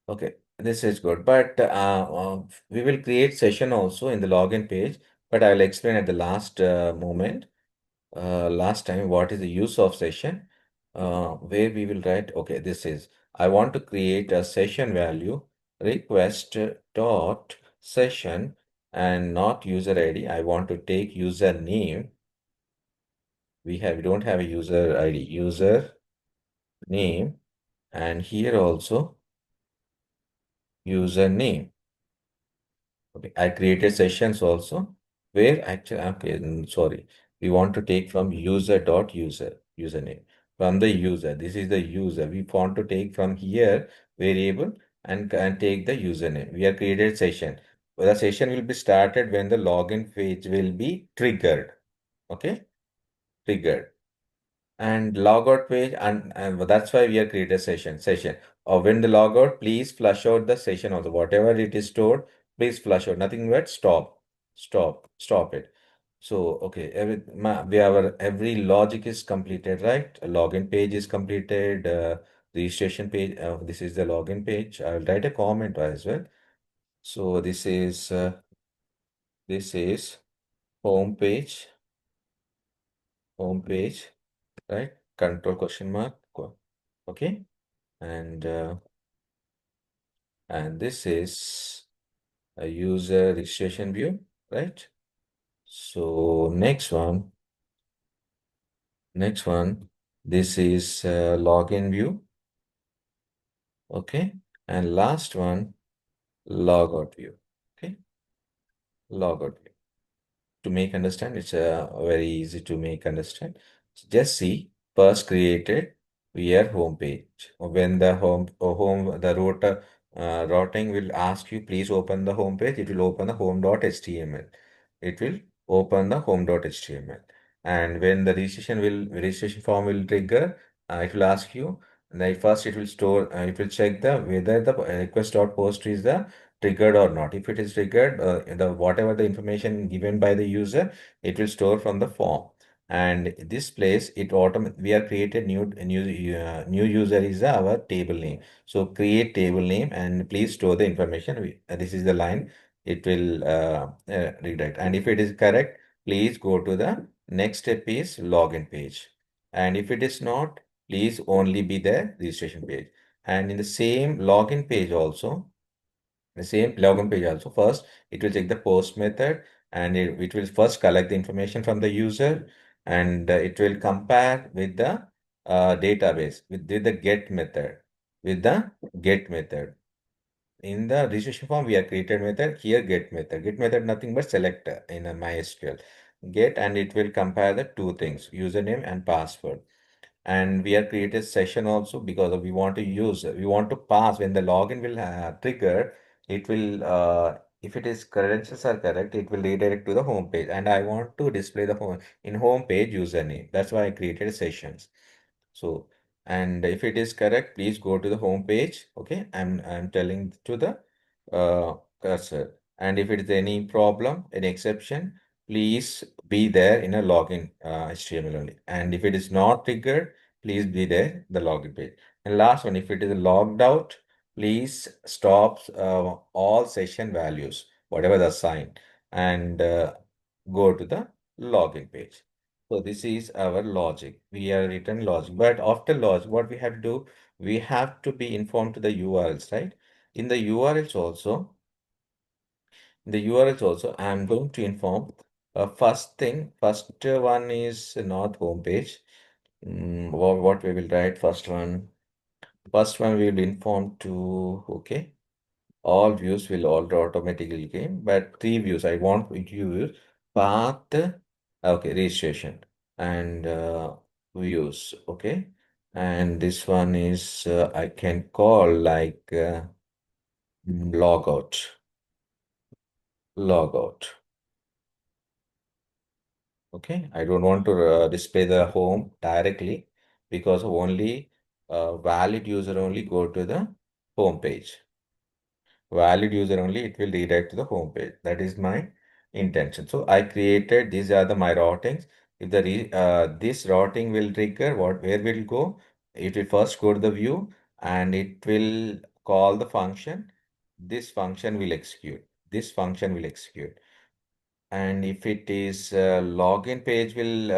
Okay, this is good. But we will create session also in the login page, but I will explain at the last moment, last time, what is the use of session, where we will write, okay, this is, I want to create a session value request dot session and not user ID. I want to take user name. We don't have a user ID, user name, and here also username. Okay, I created sessions also where actually, okay, sorry, we want to take from user username from the user. This is the user. We want to take from here variable and take the username. We have created session. Well, the session will be started when the login page will be triggered. Okay, triggered and logout page, and that's why we have created session or when the logout, please flush out the session also, whatever it is stored, please flush out, nothing but stop it. So okay, every logic is completed, right? A login page is completed, registration page, this is the login page. I'll write a comment as well. So this is home page, right? Control question mark. Okay, and this is a user registration view, right? So next one, this is login view, okay, and last one, logout view, okay, logout view. To make understand, it's very easy to make understand. Just see, first created via home page. When the home the routing will ask you, please open the home page. It will open the home.html. It will open the home.html. And when the registration form will trigger, it will ask you. Then first it will store. It will check the whether the request.post is the triggered or not. If it is triggered, the whatever the information given by the user, it will store from the form. And this place, we are created new user is our table name. So create table name and please store the information. This is the line. It will redirect. And if it is correct, please go to the next step is login page. And if it is not, please only be the registration page. And in the same login page also, first it will check the post method, and it will first collect the information from the user, and it will compare with the database with the get method. In the registration form we have created method, here get method nothing but selector in a MySQL get, and it will compare the two things, username and password. And we have created session also because we want to pass when the login will trigger. It will if it is credentials are correct, it will redirect to the home page, and I want to display the home page username. That's why I created sessions. So, and if it is correct, please go to the home page. Okay, I'm telling to the cursor. And if it is any problem, any exception, please be there in a login HTML only. And if it is not triggered, please be there the login page. And last one, if it is logged out, please stop all session values, whatever the sign, and go to the login page. So this is our logic. We are written logic, but after logic, what we have to do, we have to be informed to the URLs, right? In the URLs also, I'm going to inform. First one is not home page. What we will write first one. First one we will inform to, okay, all views will automatically came, but three views I want to use path, okay, registration and views, okay, and this one is I can call like logout. Okay, I don't want to display the home directly because only valid user only go to the home page. Valid user only, it will redirect to the home page. That is my intention. So I created, these are the my routings. If this routing will trigger, where will it go? It will first go to the view and it will call the function. This function will execute. This function will execute. And if it is login page will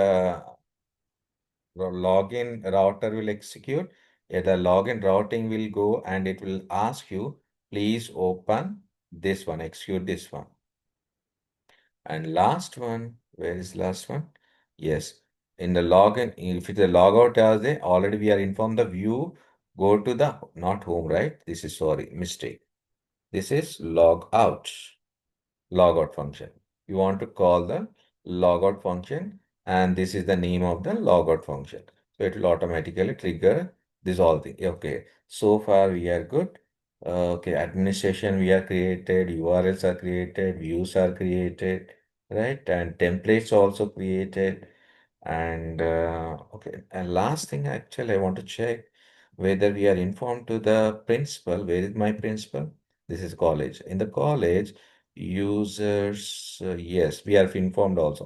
login router will execute. The login routing will go and it will ask you, please open this one, execute this one. And last one, where is last one? Yes, in the login, if it's a logout as they already we are informed the view, go to the not home, right? This is sorry, mistake. This is logout function. You want to call the logout function, and this is the name of the logout function. So it will automatically trigger this all thing. Okay, so far we are good. Okay, administration we are created, URLs are created, views are created, right? And templates also created. And okay, and last thing actually I want to check whether we are informed to the principal. Where is my principal? This is college. In the college, users, yes, we are informed also.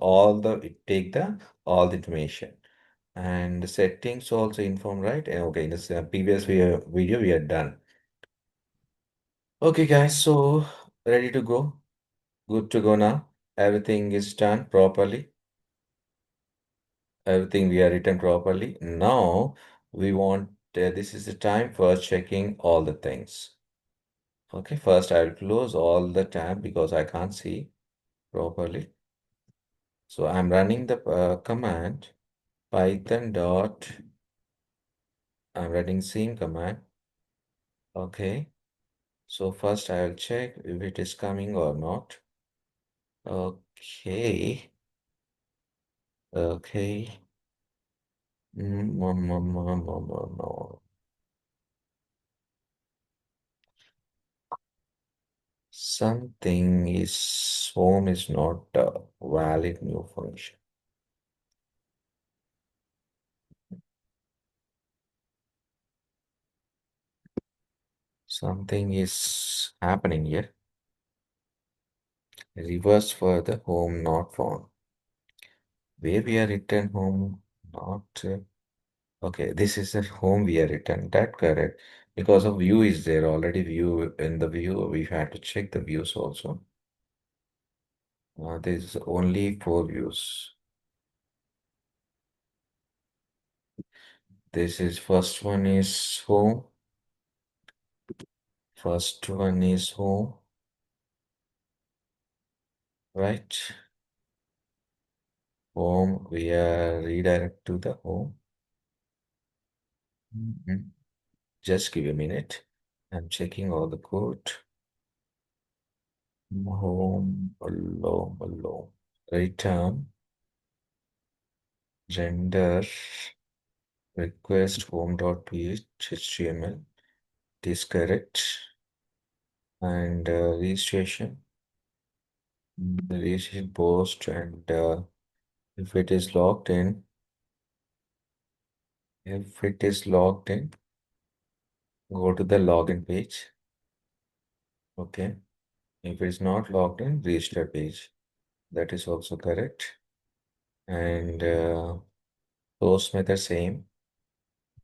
It take the all the information. And the settings also inform, right? Okay, in this previous video we are done. Okay, guys, so ready to go? Good to go now. Everything is done properly. Everything we are written properly. Now we want, this is the time for checking all the things. Okay, first I'll close all the tab because I can't see properly. So I'm running the command python dot, I'm running same command. Okay, so first I'll check if it is coming or not. Okay, okay. No. Something is home is not a valid new function. Something is happening here. Reverse for the home not found. Where we are written home not. Okay, this is the home we are written. That correct. Because of view is there already. View in the view, we had to check the views also. There's only 4 views. This is first one is home. First one is home, right? Home, we are redirect to the home. Mhm. Just give a minute. I'm checking all the code. Home, alone. Return, render, request home.php, HTML, this correct. And registration, the registration post, and if it is logged in, go to the login page. Okay. If it's not logged in, register page. That is also correct. And post method same.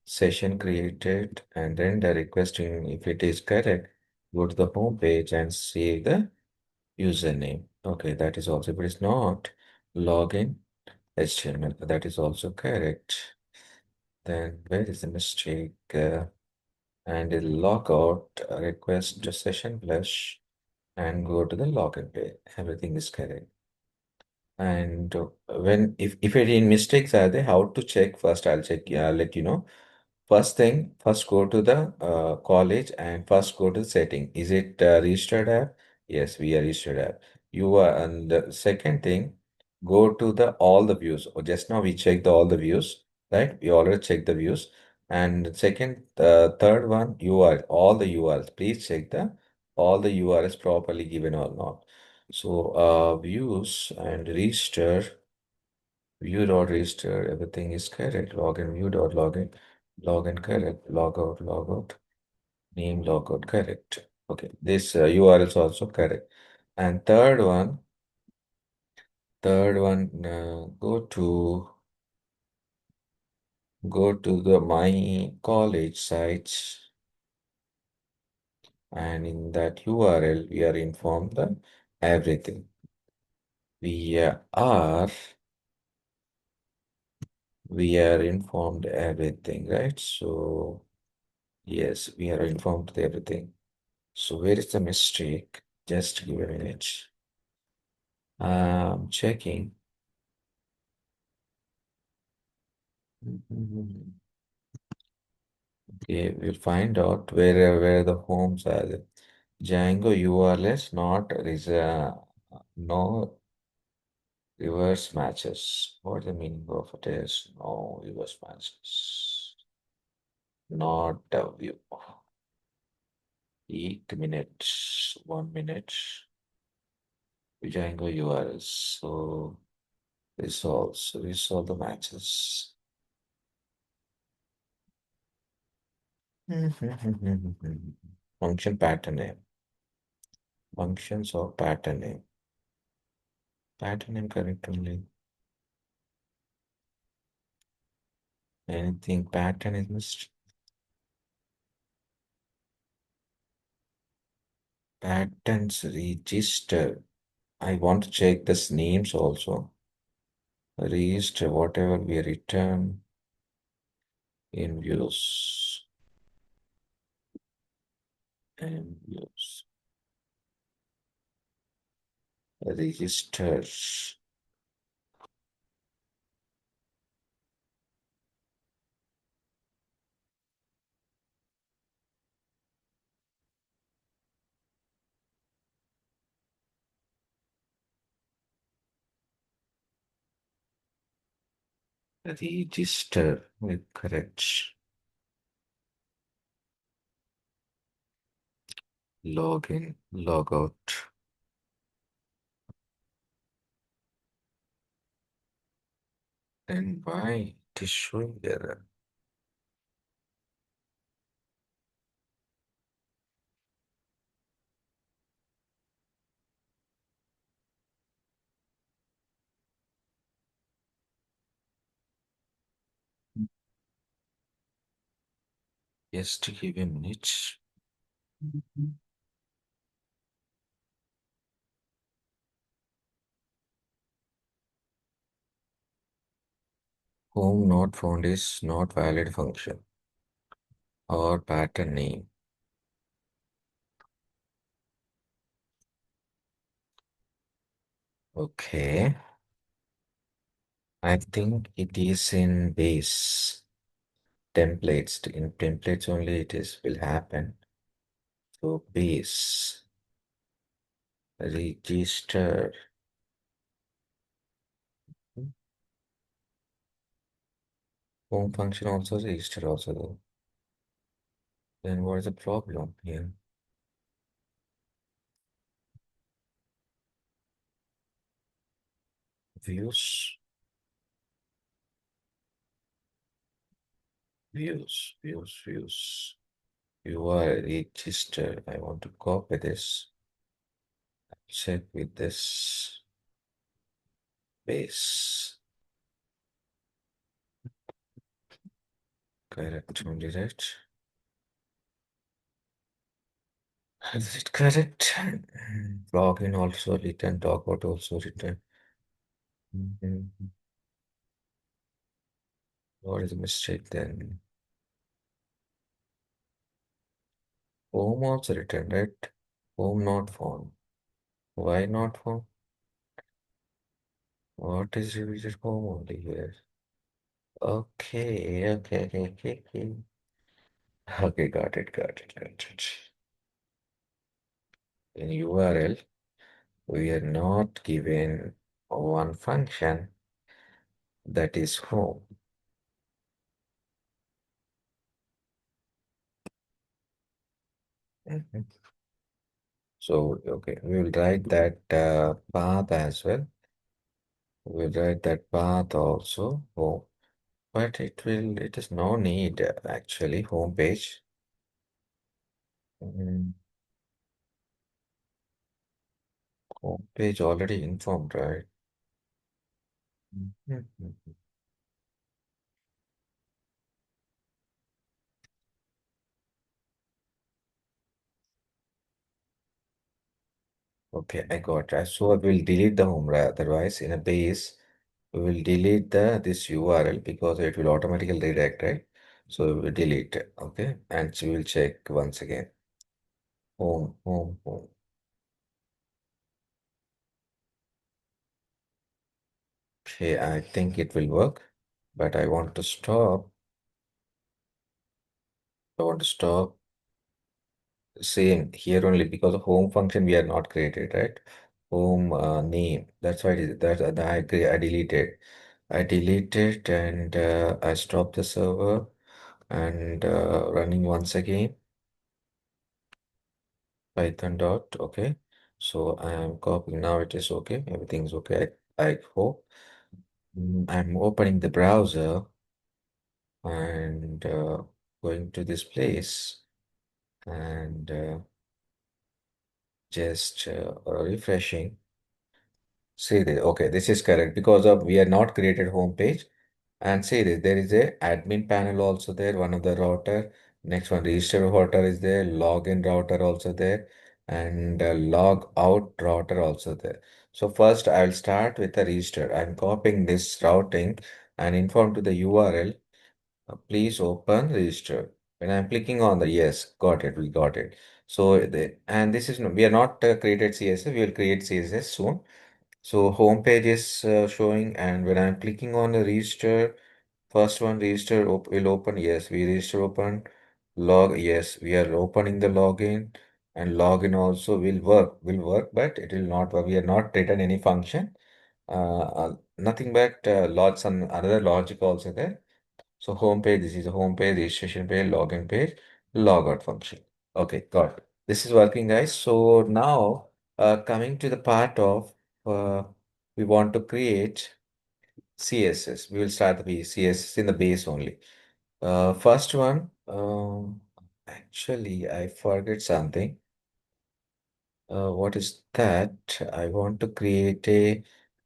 Session created, and then the requesting, if it is correct, go to the home page and see the username. Okay, that is also, if it is not, login HTML. That is also correct. Then where is the mistake? And the logout request to session flush and go to the login page. Everything is correct. And when if any mistakes are there, how to check first? I'll check. Let you know. First thing, first go to the college and first go to setting. Is it registered app? Yes, we are registered app. You are, and the second thing, go to the all the views. Or just now we checked all the views, right? We already checked the views. And second, third one, URL, all the URLs. Please check the all the URLs properly given or not. So views and register. View dot register, everything is correct. Login, view dot login, login correct, logout, name logout correct. Okay, this URL is also correct. And third one, Third one, go to the my college sites, and in that URL we are informed that everything. We we are informed everything, right? So yes, we are informed everything. So where is the mistake? Just give a minute. I'm checking. Mhm. Okay, we'll find out where the homes are. Django URLs not no reverse matches. What the meaning of it is? No reverse matches. Not a view. 8 minutes, 1 minute. Django URLs. So resolve the matches. Function pattern name. Functions or pattern name. Pattern name correct only. Anything pattern is missed. Patterns register. I want to check this names also. Register whatever we return in views. And views. Registers. Register with correct. Login, logout. And why it is showing error? Just give a minute. Mhm. Home not found is not valid function or pattern name. Okay. I think it is in base templates. In templates only it is will happen. So base register. Home function also register also though. Then what is the problem here? Views, views. You are registered. I want to copy this. Check with this base. Correct only, right? Is it correct? Login also written, logout also written. Mhm. What is the mistake then? Home also written, right? Home not found. Why not found? What is revision home only here? Okay. Okay, got it. In URL, we are not given one function that is home. Mhm. So, okay, we will write that path as well. We'll write that path also home, but it is no need actually home page. Mm, Home page already informed, right? Mhm. Okay, I got it. So I will delete the home, right? Otherwise, in a base, we will delete the this URL because it will automatically redirect, right? So we will delete it. Okay, and so we will check once again. Home, home, home. Okay, I think it will work, but I want to stop. I want to stop same here only because the home function we are not created, right? Home name. That's why it is, I deleted. I deleted and I stopped the server and running once again. Python dot. Okay. So I am copying now. It is okay. Everything's okay. I hope. I'm opening the browser and going to this place and just refreshing. See this. Okay, this is correct because of we are not created home page. And see this. There is a admin panel also there. One of the router. Next one, register router is there. Login router also there, and log out router also there. So first, I will start with the register. I'm copying this routing and inform to the URL. Please open register. When I'm clicking on the yes, got it. We got it. So the and this is we are not created CSS. We will create CSS soon. So home page is showing, and when I'm clicking on the register, first one register will open. Yes, we register open. Log. Yes, we are opening the login, and login also will work. Will work, but it will not work. We are not written any function. Nothing but log some another logic also there. So home page. This is a home page, registration page, login page, logout function. Okay, got it. This is working, guys. So now coming to the part of uh, we want to create CSS. We will start the CSS in the base only. First one, actually, I forget something. What is that? I want to create a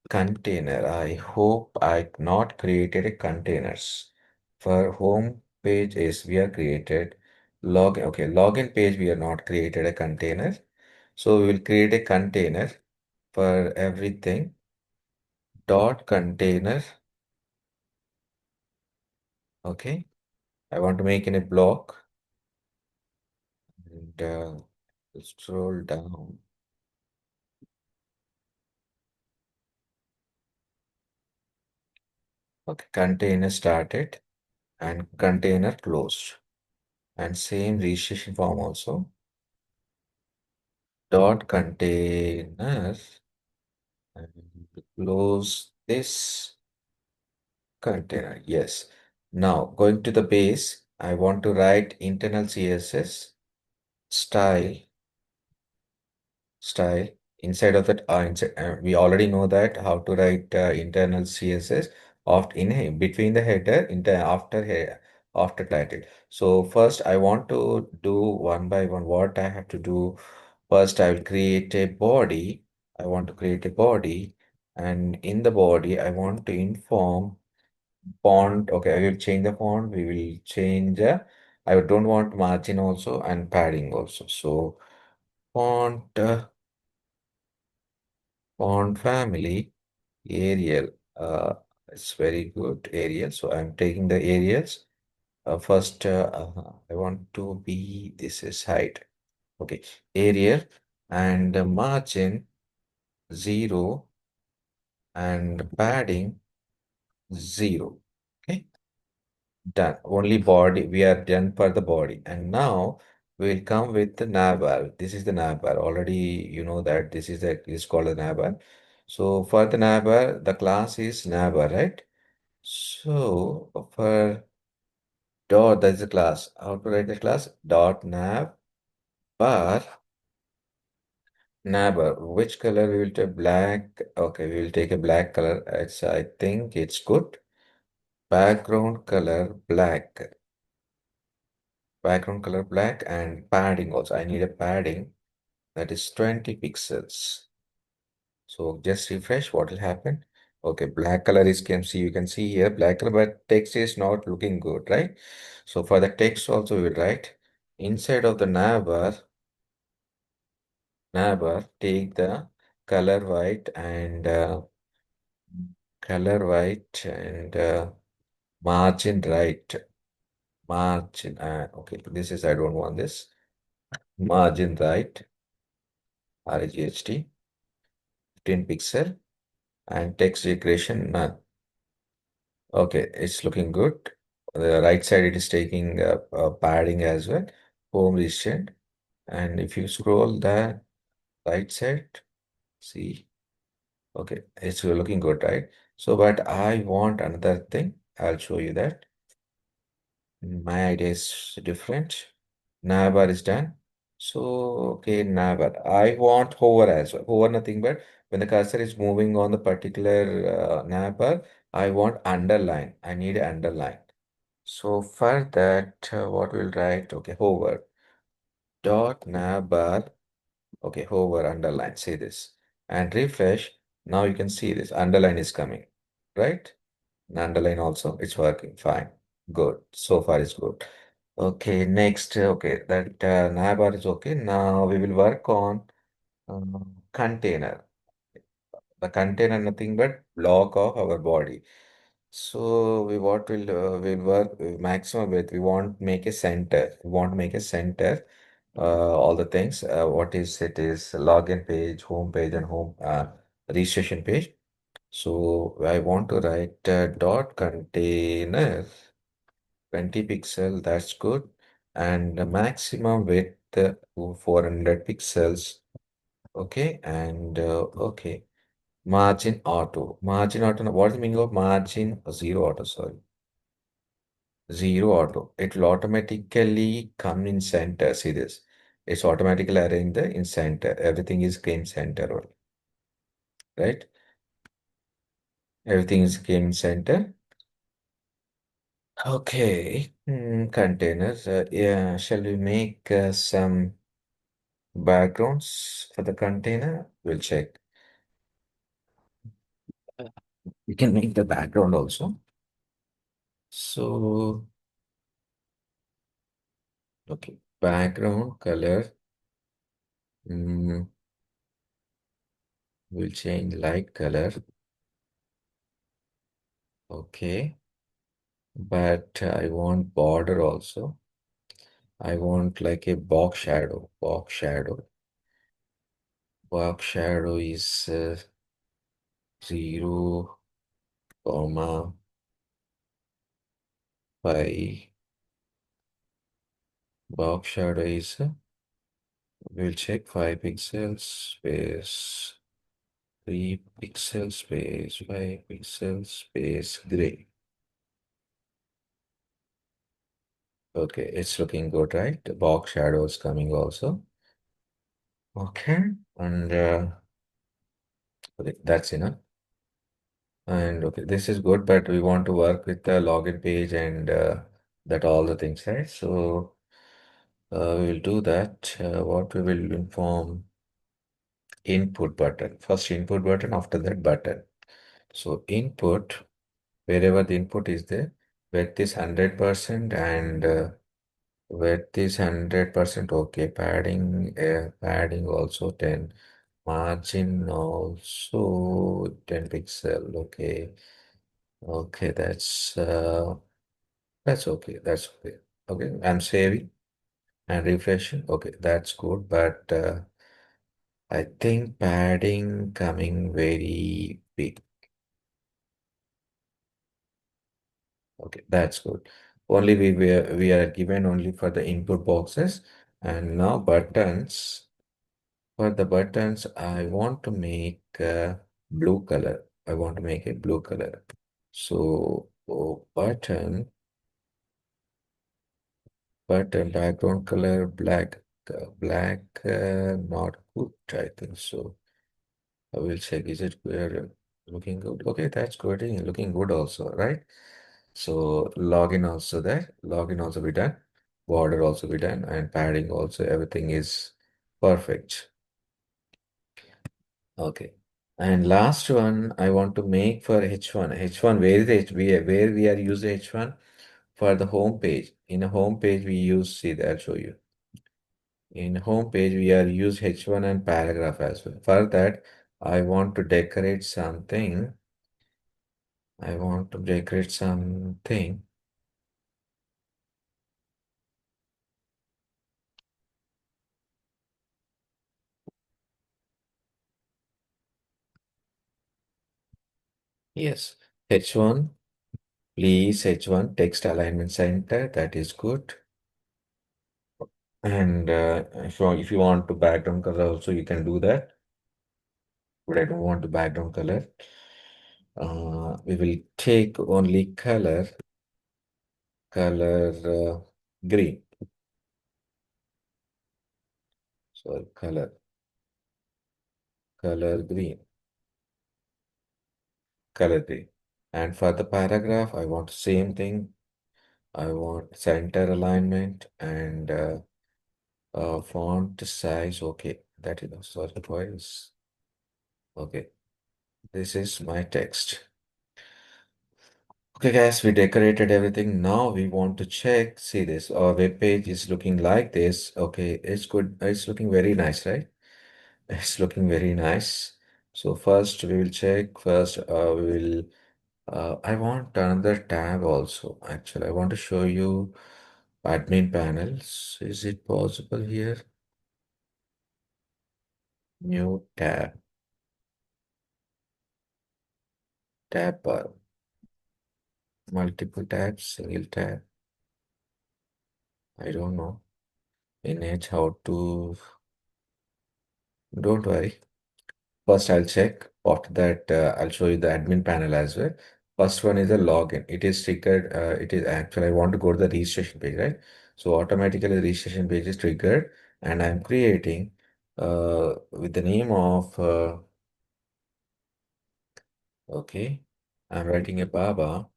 container. I hope I not created a containers. For home page is we are created. Login page we are not created a container. So we will create a container for everything. Dot container. Okay. I want to make in a block and scroll down. Okay, container started and container closed. And same registration form also. Dot container and close this container. Yes. Now going to the base, I want to write internal CSS style style inside of that we already know that how to write internal css of in between the header after title. So first I want to do one by one what I have to do. First I will create a body. I want to create a body, and in the body I want to inform font. Okay, I will change the font. We will change I don't want margin also and padding also. So font font family Arial. It's very good Arial. So I'm taking the Arials. First, I want to be this is height. Okay, Arial and margin 0 and padding 0. Okay, done. Only body. We are done for the body, and now we'll come with the navbar. This is the navbar. Already you know that this is called a navbar. So for the navbar, the class is navbar, right? So for dot, that is a class. How to write the class? Dot nav bar neighbor. Which color we will take? Black. Okay, we will take a black color. I think it's good. Background color black. Background color black and padding also. I need a padding that is 20 pixels. So just refresh. What will happen? Okay, black color is can see you can see here black color, but text is not looking good, right? So for the text also we will write inside of the neighbor take the color white and margin right. Margin. Okay, this is I don't want this. Margin right. RGHT 15 pixel and text regression none. Okay, it's looking good. The right side it is taking padding as well. Home region. And if you scroll the right side, see, okay, it's looking good, right? So, but I want another thing. I'll show you that. My idea is different. Navbar is done. So, okay, Navbar. I want hover as well. Hover nothing but when the cursor is moving on the particular navbar, I want underline. I need an underline. So for that, what we'll write? Okay, hover dot navbar. Okay, hover underline. See this and refresh. Now you can see this underline is coming, right? And underline also, it's working fine. Good. So far is good. Okay, next. Okay, that navbar is okay. Now we will work on container. The container nothing but block of our body. So we what will work maximum with we want make a center. We want to make a center. All the things. What is it is login page, home page, and home registration page. So I want to write dot container 20 pixel. That's good. And the maximum width 400 pixels. Okay. And okay. Margin auto. Margin auto. What is the meaning of margin? Zero auto. Sorry. Zero auto. It will automatically come in center. See this. It's automatically arranged in center. Everything is came center, right? Everything is came center. Okay. Containers. Yeah. Shall we make some backgrounds for the container? We'll check. We can make the background also. So, okay. Background color. Mm, we'll change light color. Okay. But I want border also. I want like a box shadow. Box shadow. Box shadow is 0, comma 5. Box shadow is we'll check 5 pixels space 3 pixels space 5 pixels space gray. Okay, it's looking good, right? The box shadow is coming also. Okay, and okay, that's enough. And okay, this is good, but we want to work with the login page and that all the things, right? So we will do that. What we will inform input button. First input button, after that button. So input, wherever the input is there, width is 100% and width is 100%. Okay, padding also 10. Margin also 10 pixel. Okay. Okay, that's okay. That's okay. Okay, I'm saving and refreshing. Okay, that's good. But I think padding coming very big. Okay, that's good. Only we are given only for the input boxes and now buttons. For the buttons, I want to make blue color. I want to make a blue color. So button background color black. Black not good. I think so. I will check. Is it looking good? Okay, that's good. Looking good also, right? So login also there. Login also be done. Border also be done, and padding also. Everything is perfect. Okay. And last one, I want to make for H1. H1, where is H? Where we are using H1 for the home page. In a home page, we use, see, I'll show you. In home page, we are use H1 and paragraph as well. For that, I want to decorate something. I want to decorate something. Yes, H1, please H1 text alignment center. That is good. And if you want to background color also, you can do that. But I don't want the background color. We will take only color green. Sorry, color green, color green. And for the paragraph, I want same thing. I want center alignment and font size. Okay, that is sorry twice. Okay, this is my text. Okay, guys, we decorated everything. Now we want to check. See this. Our web page is looking like this. Okay, it's good. It's looking very nice, right? It's looking very nice. So first we will check. First, we will. I want another tab also. Actually, I want to show you admin panels. Is it possible here? New tab bar, multiple tabs, single tab. I don't know in it how to. Don't worry. First, I'll check what that. I'll show you the admin panel as well. First one is a login. It is triggered. It is actually I want to go to the registration page, right? So automatically the registration page is triggered, and I'm creating with the name of okay. I'm writing a Baba,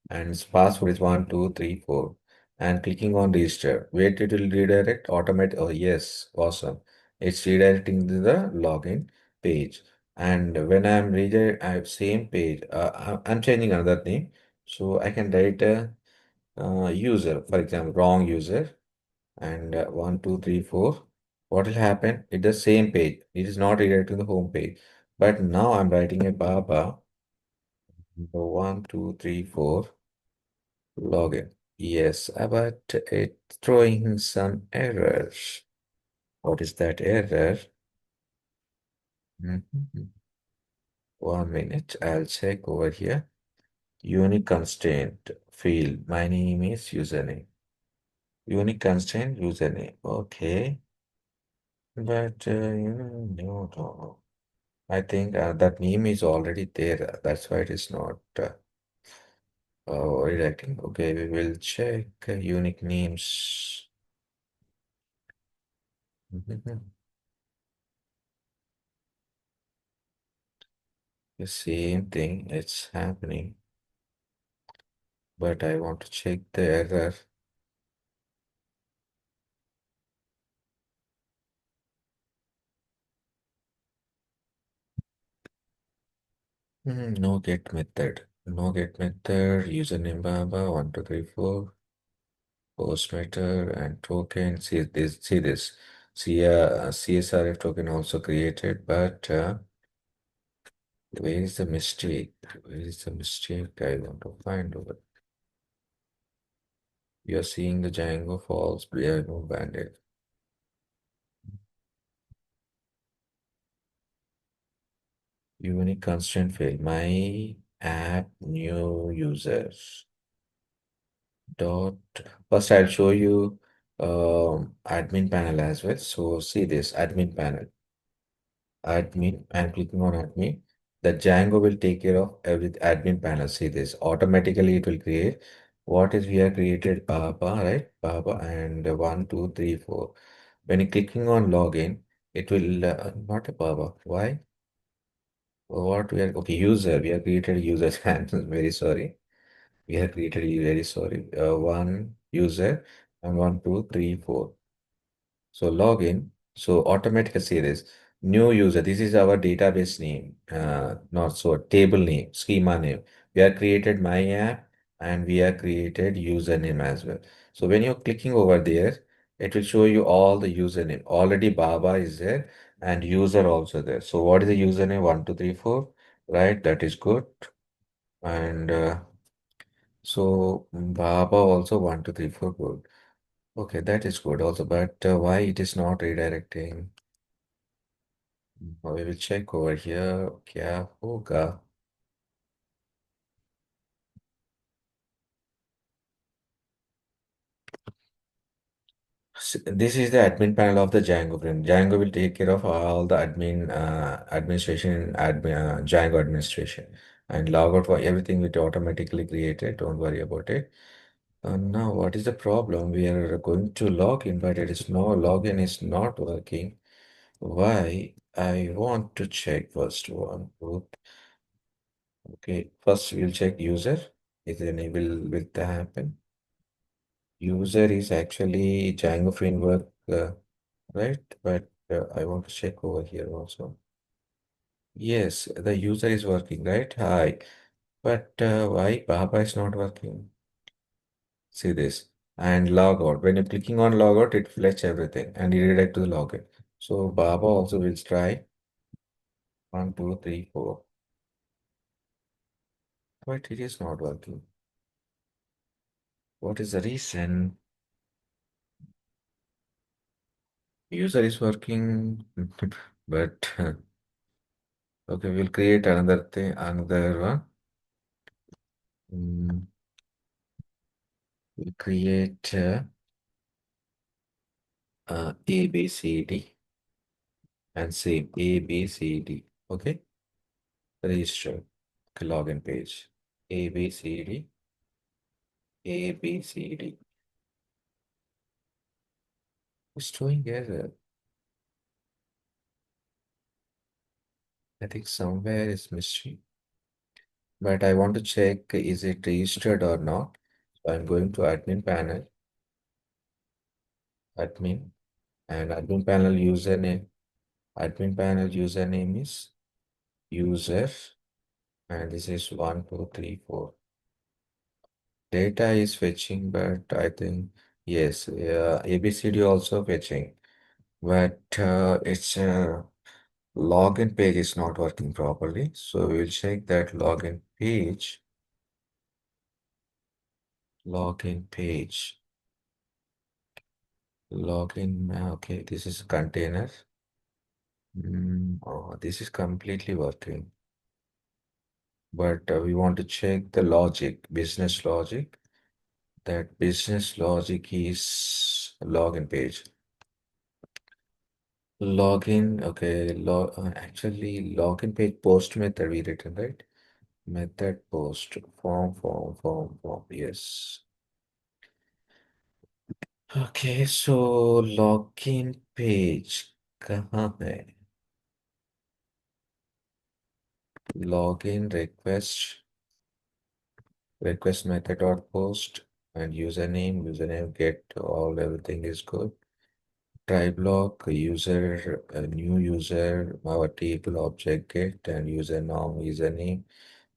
and its password is 1234. And clicking on register. Wait, it will redirect automatic. Oh yes, awesome. It's redirecting to the login page. And when I'm redirect, I have same page. I'm changing another name, so I can write a user, for example, wrong user, and 1234. What will happen? It's the same page. It is not redirecting the home page. But now I'm writing a Baba. 1234. Login. Yes, but it's throwing some errors. What is that error? Mhm. 1 minute. I'll check over here. Unique constraint field. My name is username. Unique constraint username. Okay. But no. I think that name is already there. That's why it is not redirecting. Okay, we will check unique names. The same thing, it's happening, but I want to check the error. No get method. No get method, username Baba, 1234, post method and token. See this. CSRF token also created, but where is the mistake? Where is the mistake? I want to find over. You are seeing the Django false, yeah, no banded. Unique constraint fail. My app new users. Dot. First, I'll show you admin panel as well. So see this admin panel. Admin. I'm clicking on admin. The Django will take care of every admin panel. See this. Automatically, it will create what is we have created Baba, right? Baba and 1234. When you're clicking on login, it will not a Baba. Why? What we are okay user. We have created users. I'm very sorry. We have created a very sorry one user and 1234. So login. So automatically see this. New user. This is our database name, not so table name, schema name. We have created my app and we have created username as well. So when you're clicking over there, it will show you all the username. Already Baba is there and user also there. So what is the username? 1234, right? That is good. And so Baba also 1234 good. Okay, that is good also. But why it is not redirecting? We will check over here. क्या होगा? This is the admin panel of the Django frame. Django will take care of all the administration, Django administration, and logout for everything will automatically created. Don't worry about it. Now, what is the problem? We are going to log in, but it is no login is not working. Why? I want to check first one. Okay, first we'll check user. Is enable will that happen? User is actually Django framework, right? But I want to check over here also. Yes, the user is working, right? Hi. But why Baba is not working? See this. And log out. When you're clicking on log out, it fetch everything and redirect to the login. So Baba also will try 1, 2, 3, 4. But it is not working. What is the reason? User is working, but okay, we'll create another thing, another one. Mm, we'll create A, B, C, D and save A, B, C, D. Okay, register. Okay, login page. A, B, C, D, A, B, C, D. What's doing error? I think somewhere is mystery. But I want to check is it registered or not. So I'm going to admin panel, admin, and admin panel username. Admin panel username is user, and this is 1, 2, 3, 4. Data is fetching, but I think yes, ABCD also fetching, but its login page is not working properly. So we'll check that login page, login. Okay, this is container. Oh, this is completely working, but we want to check the logic, business logic. That business logic is login page. Login, okay, actually login page post method we written, right? Method post, form, yes. Okay, so login page कहाँ है? Login request method dot post and username get all everything is good. Try block user, new user, our table object get and username.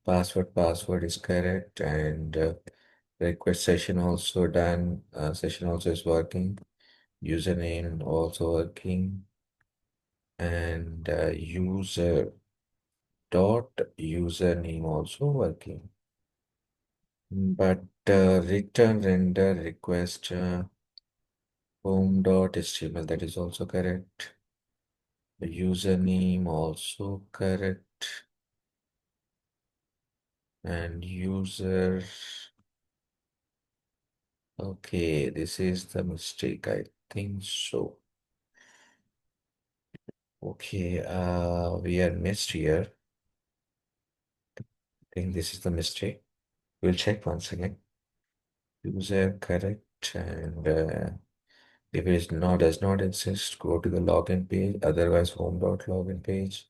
Password is correct and request session also done. Session also is working. Username also working and user dot username also working. But return render request home dot HTML that is also correct. The username also correct and user. Okay, this is the mistake. I think so. Okay, we are missed here. I think this is the mistake. We'll check once again. User correct and if it is not does not exist, go to the login page. Otherwise, home dot login page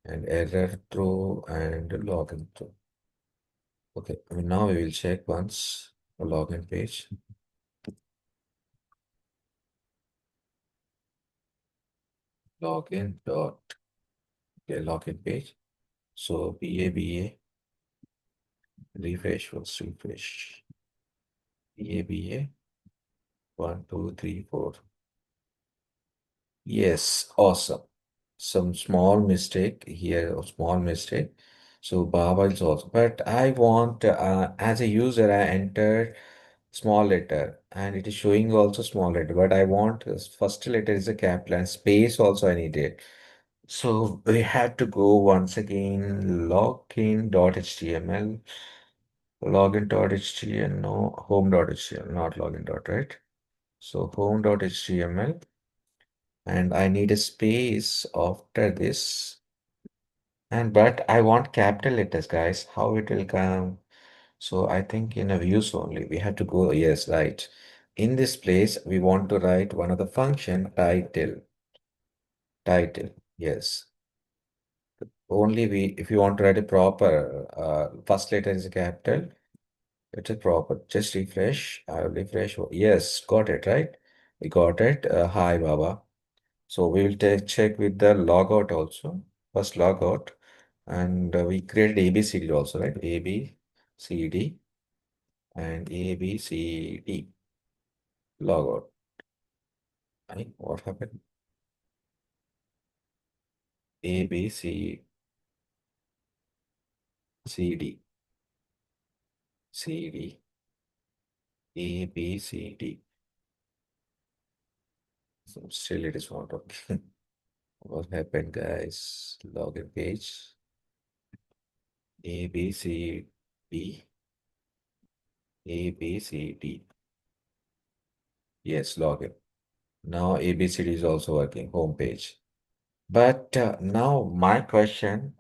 and error throw and login throw. Okay, now we will check once the login page. login dot, okay, login page. So BABA, refresh was refresh. BABA, 1, 2, 3, 4. Yes, awesome. Some small mistake here, a small mistake. So Baba is also, but I want, as a user, I entered small letter and it is showing also small letter, but I want first letter is a capital and space also I needed. So we had to go once again, login.html, login.html, no, home.html, not login dot, right? So home.html, and I need a space after this. And but I want capital letters, guys. How it will come? So I think in a views only, we have to go, yes, right. In this place, we want to write one of the function title, title, yes. Only we, if you want to write a proper, first letter is a capital, it's a proper, just refresh, I'll refresh. Yes, got it, right? We got it. Hi, Baba. So we will take check with the logout also. First logout, and we created ABCD also, right? ABCD and ABCD logout. Right? What happened? ABCD, CD, ABCD. So still it is not okay. What happened, guys? Login page. ABCD, ABCD. Yes, login. Now ABCD is also working, home page. But now my question,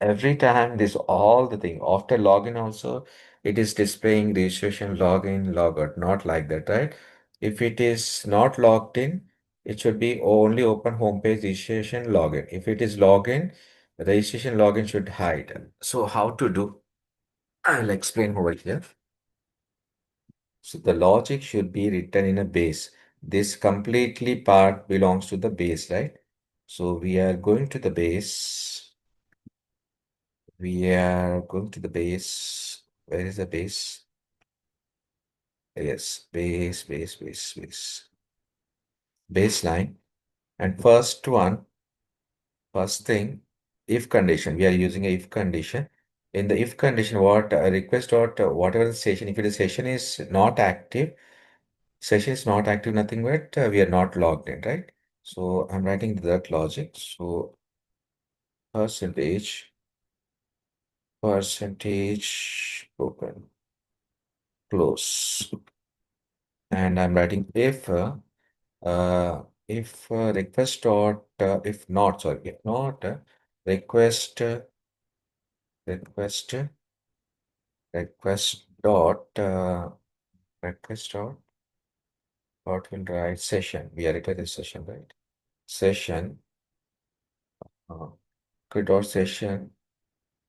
every time this all the thing after login also, it is displaying registration, login, logout, not like that, right? If it is not logged in, it should be only open homepage registration login. If it is login, registration login should hide. So how to do? I'll explain over here. So the logic should be written in a base. This completely part belongs to the base, right? So we are going to the base. We are going to the base. Where is the base? Yes, base. Baseline. And first thing, if condition. We are using a if condition. In the if condition, what request dot whatever the session, if the session is not active, nothing but we are not logged in, right? So I'm writing that logic. So percentage, percentage open, close. And I'm writing if request dot if not, sorry, if not request request request dot request dot what will write session. We are requiring session, right? Session uh, okay, dot session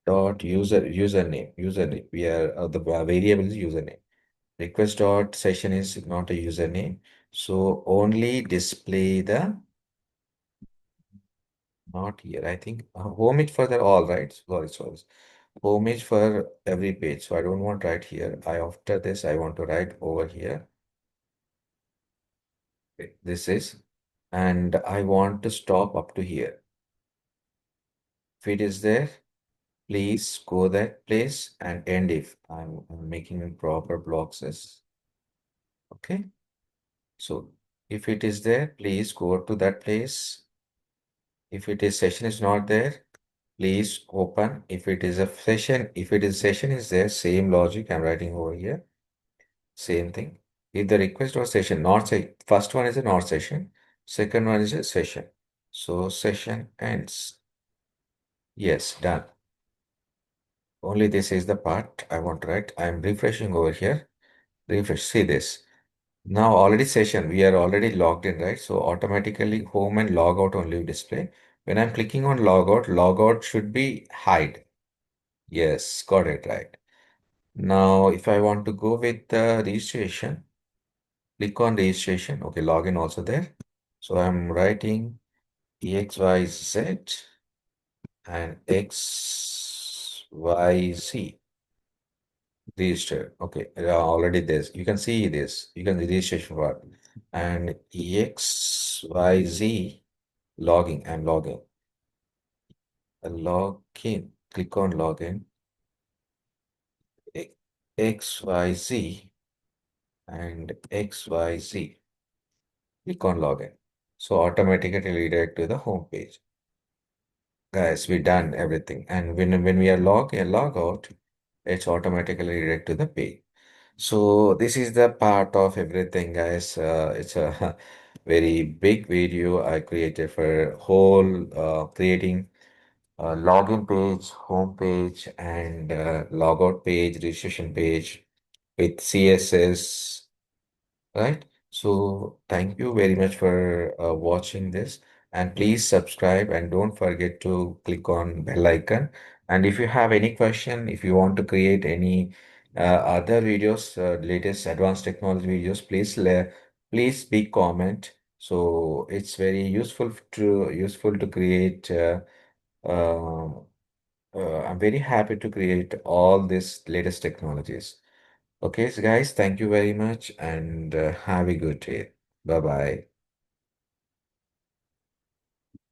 dot username. We are the variable is username. Request dot session is not a username. So only display the not here. I think home is for the all, right? Sorry. Home is for every page. So I don't want to write here. After this, I want to write over here. Okay, this is, and I want to stop up to here. If it is there, please go that place and end if I'm making proper blocks as okay. So if it is there, please go to that place. If it is session is not there, please open. If it is session is there, same logic I'm writing over here. Same thing. If the request was session, not say first one is a not session, second one is a session. So session ends. Yes, done. Only this is the part I want to write. I'm refreshing over here. Refresh. See this. Now already session, we are already logged in, right? So automatically home and logout only display. When I'm clicking on logout, logout should be hide. Yes, got it right. Now if I want to go with the registration, click on registration. Okay, login also there. So I'm writing XYZ and XYZ register. Okay, already this. You can see this. You can registration part. And XYZ logging. I'm logging. Login. Click on login. XYZ and XYZ. Click on login. So automatically redirect to the home page. Guys, we done everything. And when we are log out, it's automatically redirect to the page. So this is the part of everything, guys. It's a very big video I created for whole creating a login page, home page, and logout page, registration page with CSS. Right? So thank you very much for watching this, and please subscribe and don't forget to click on bell icon. And if you have any question, if you want to create any other videos, latest advanced technology videos, please be comment. So it's very useful to create. Um I'm very happy to create all these latest technologies. Okay, so guys, thank you very much and have a good day. Bye bye.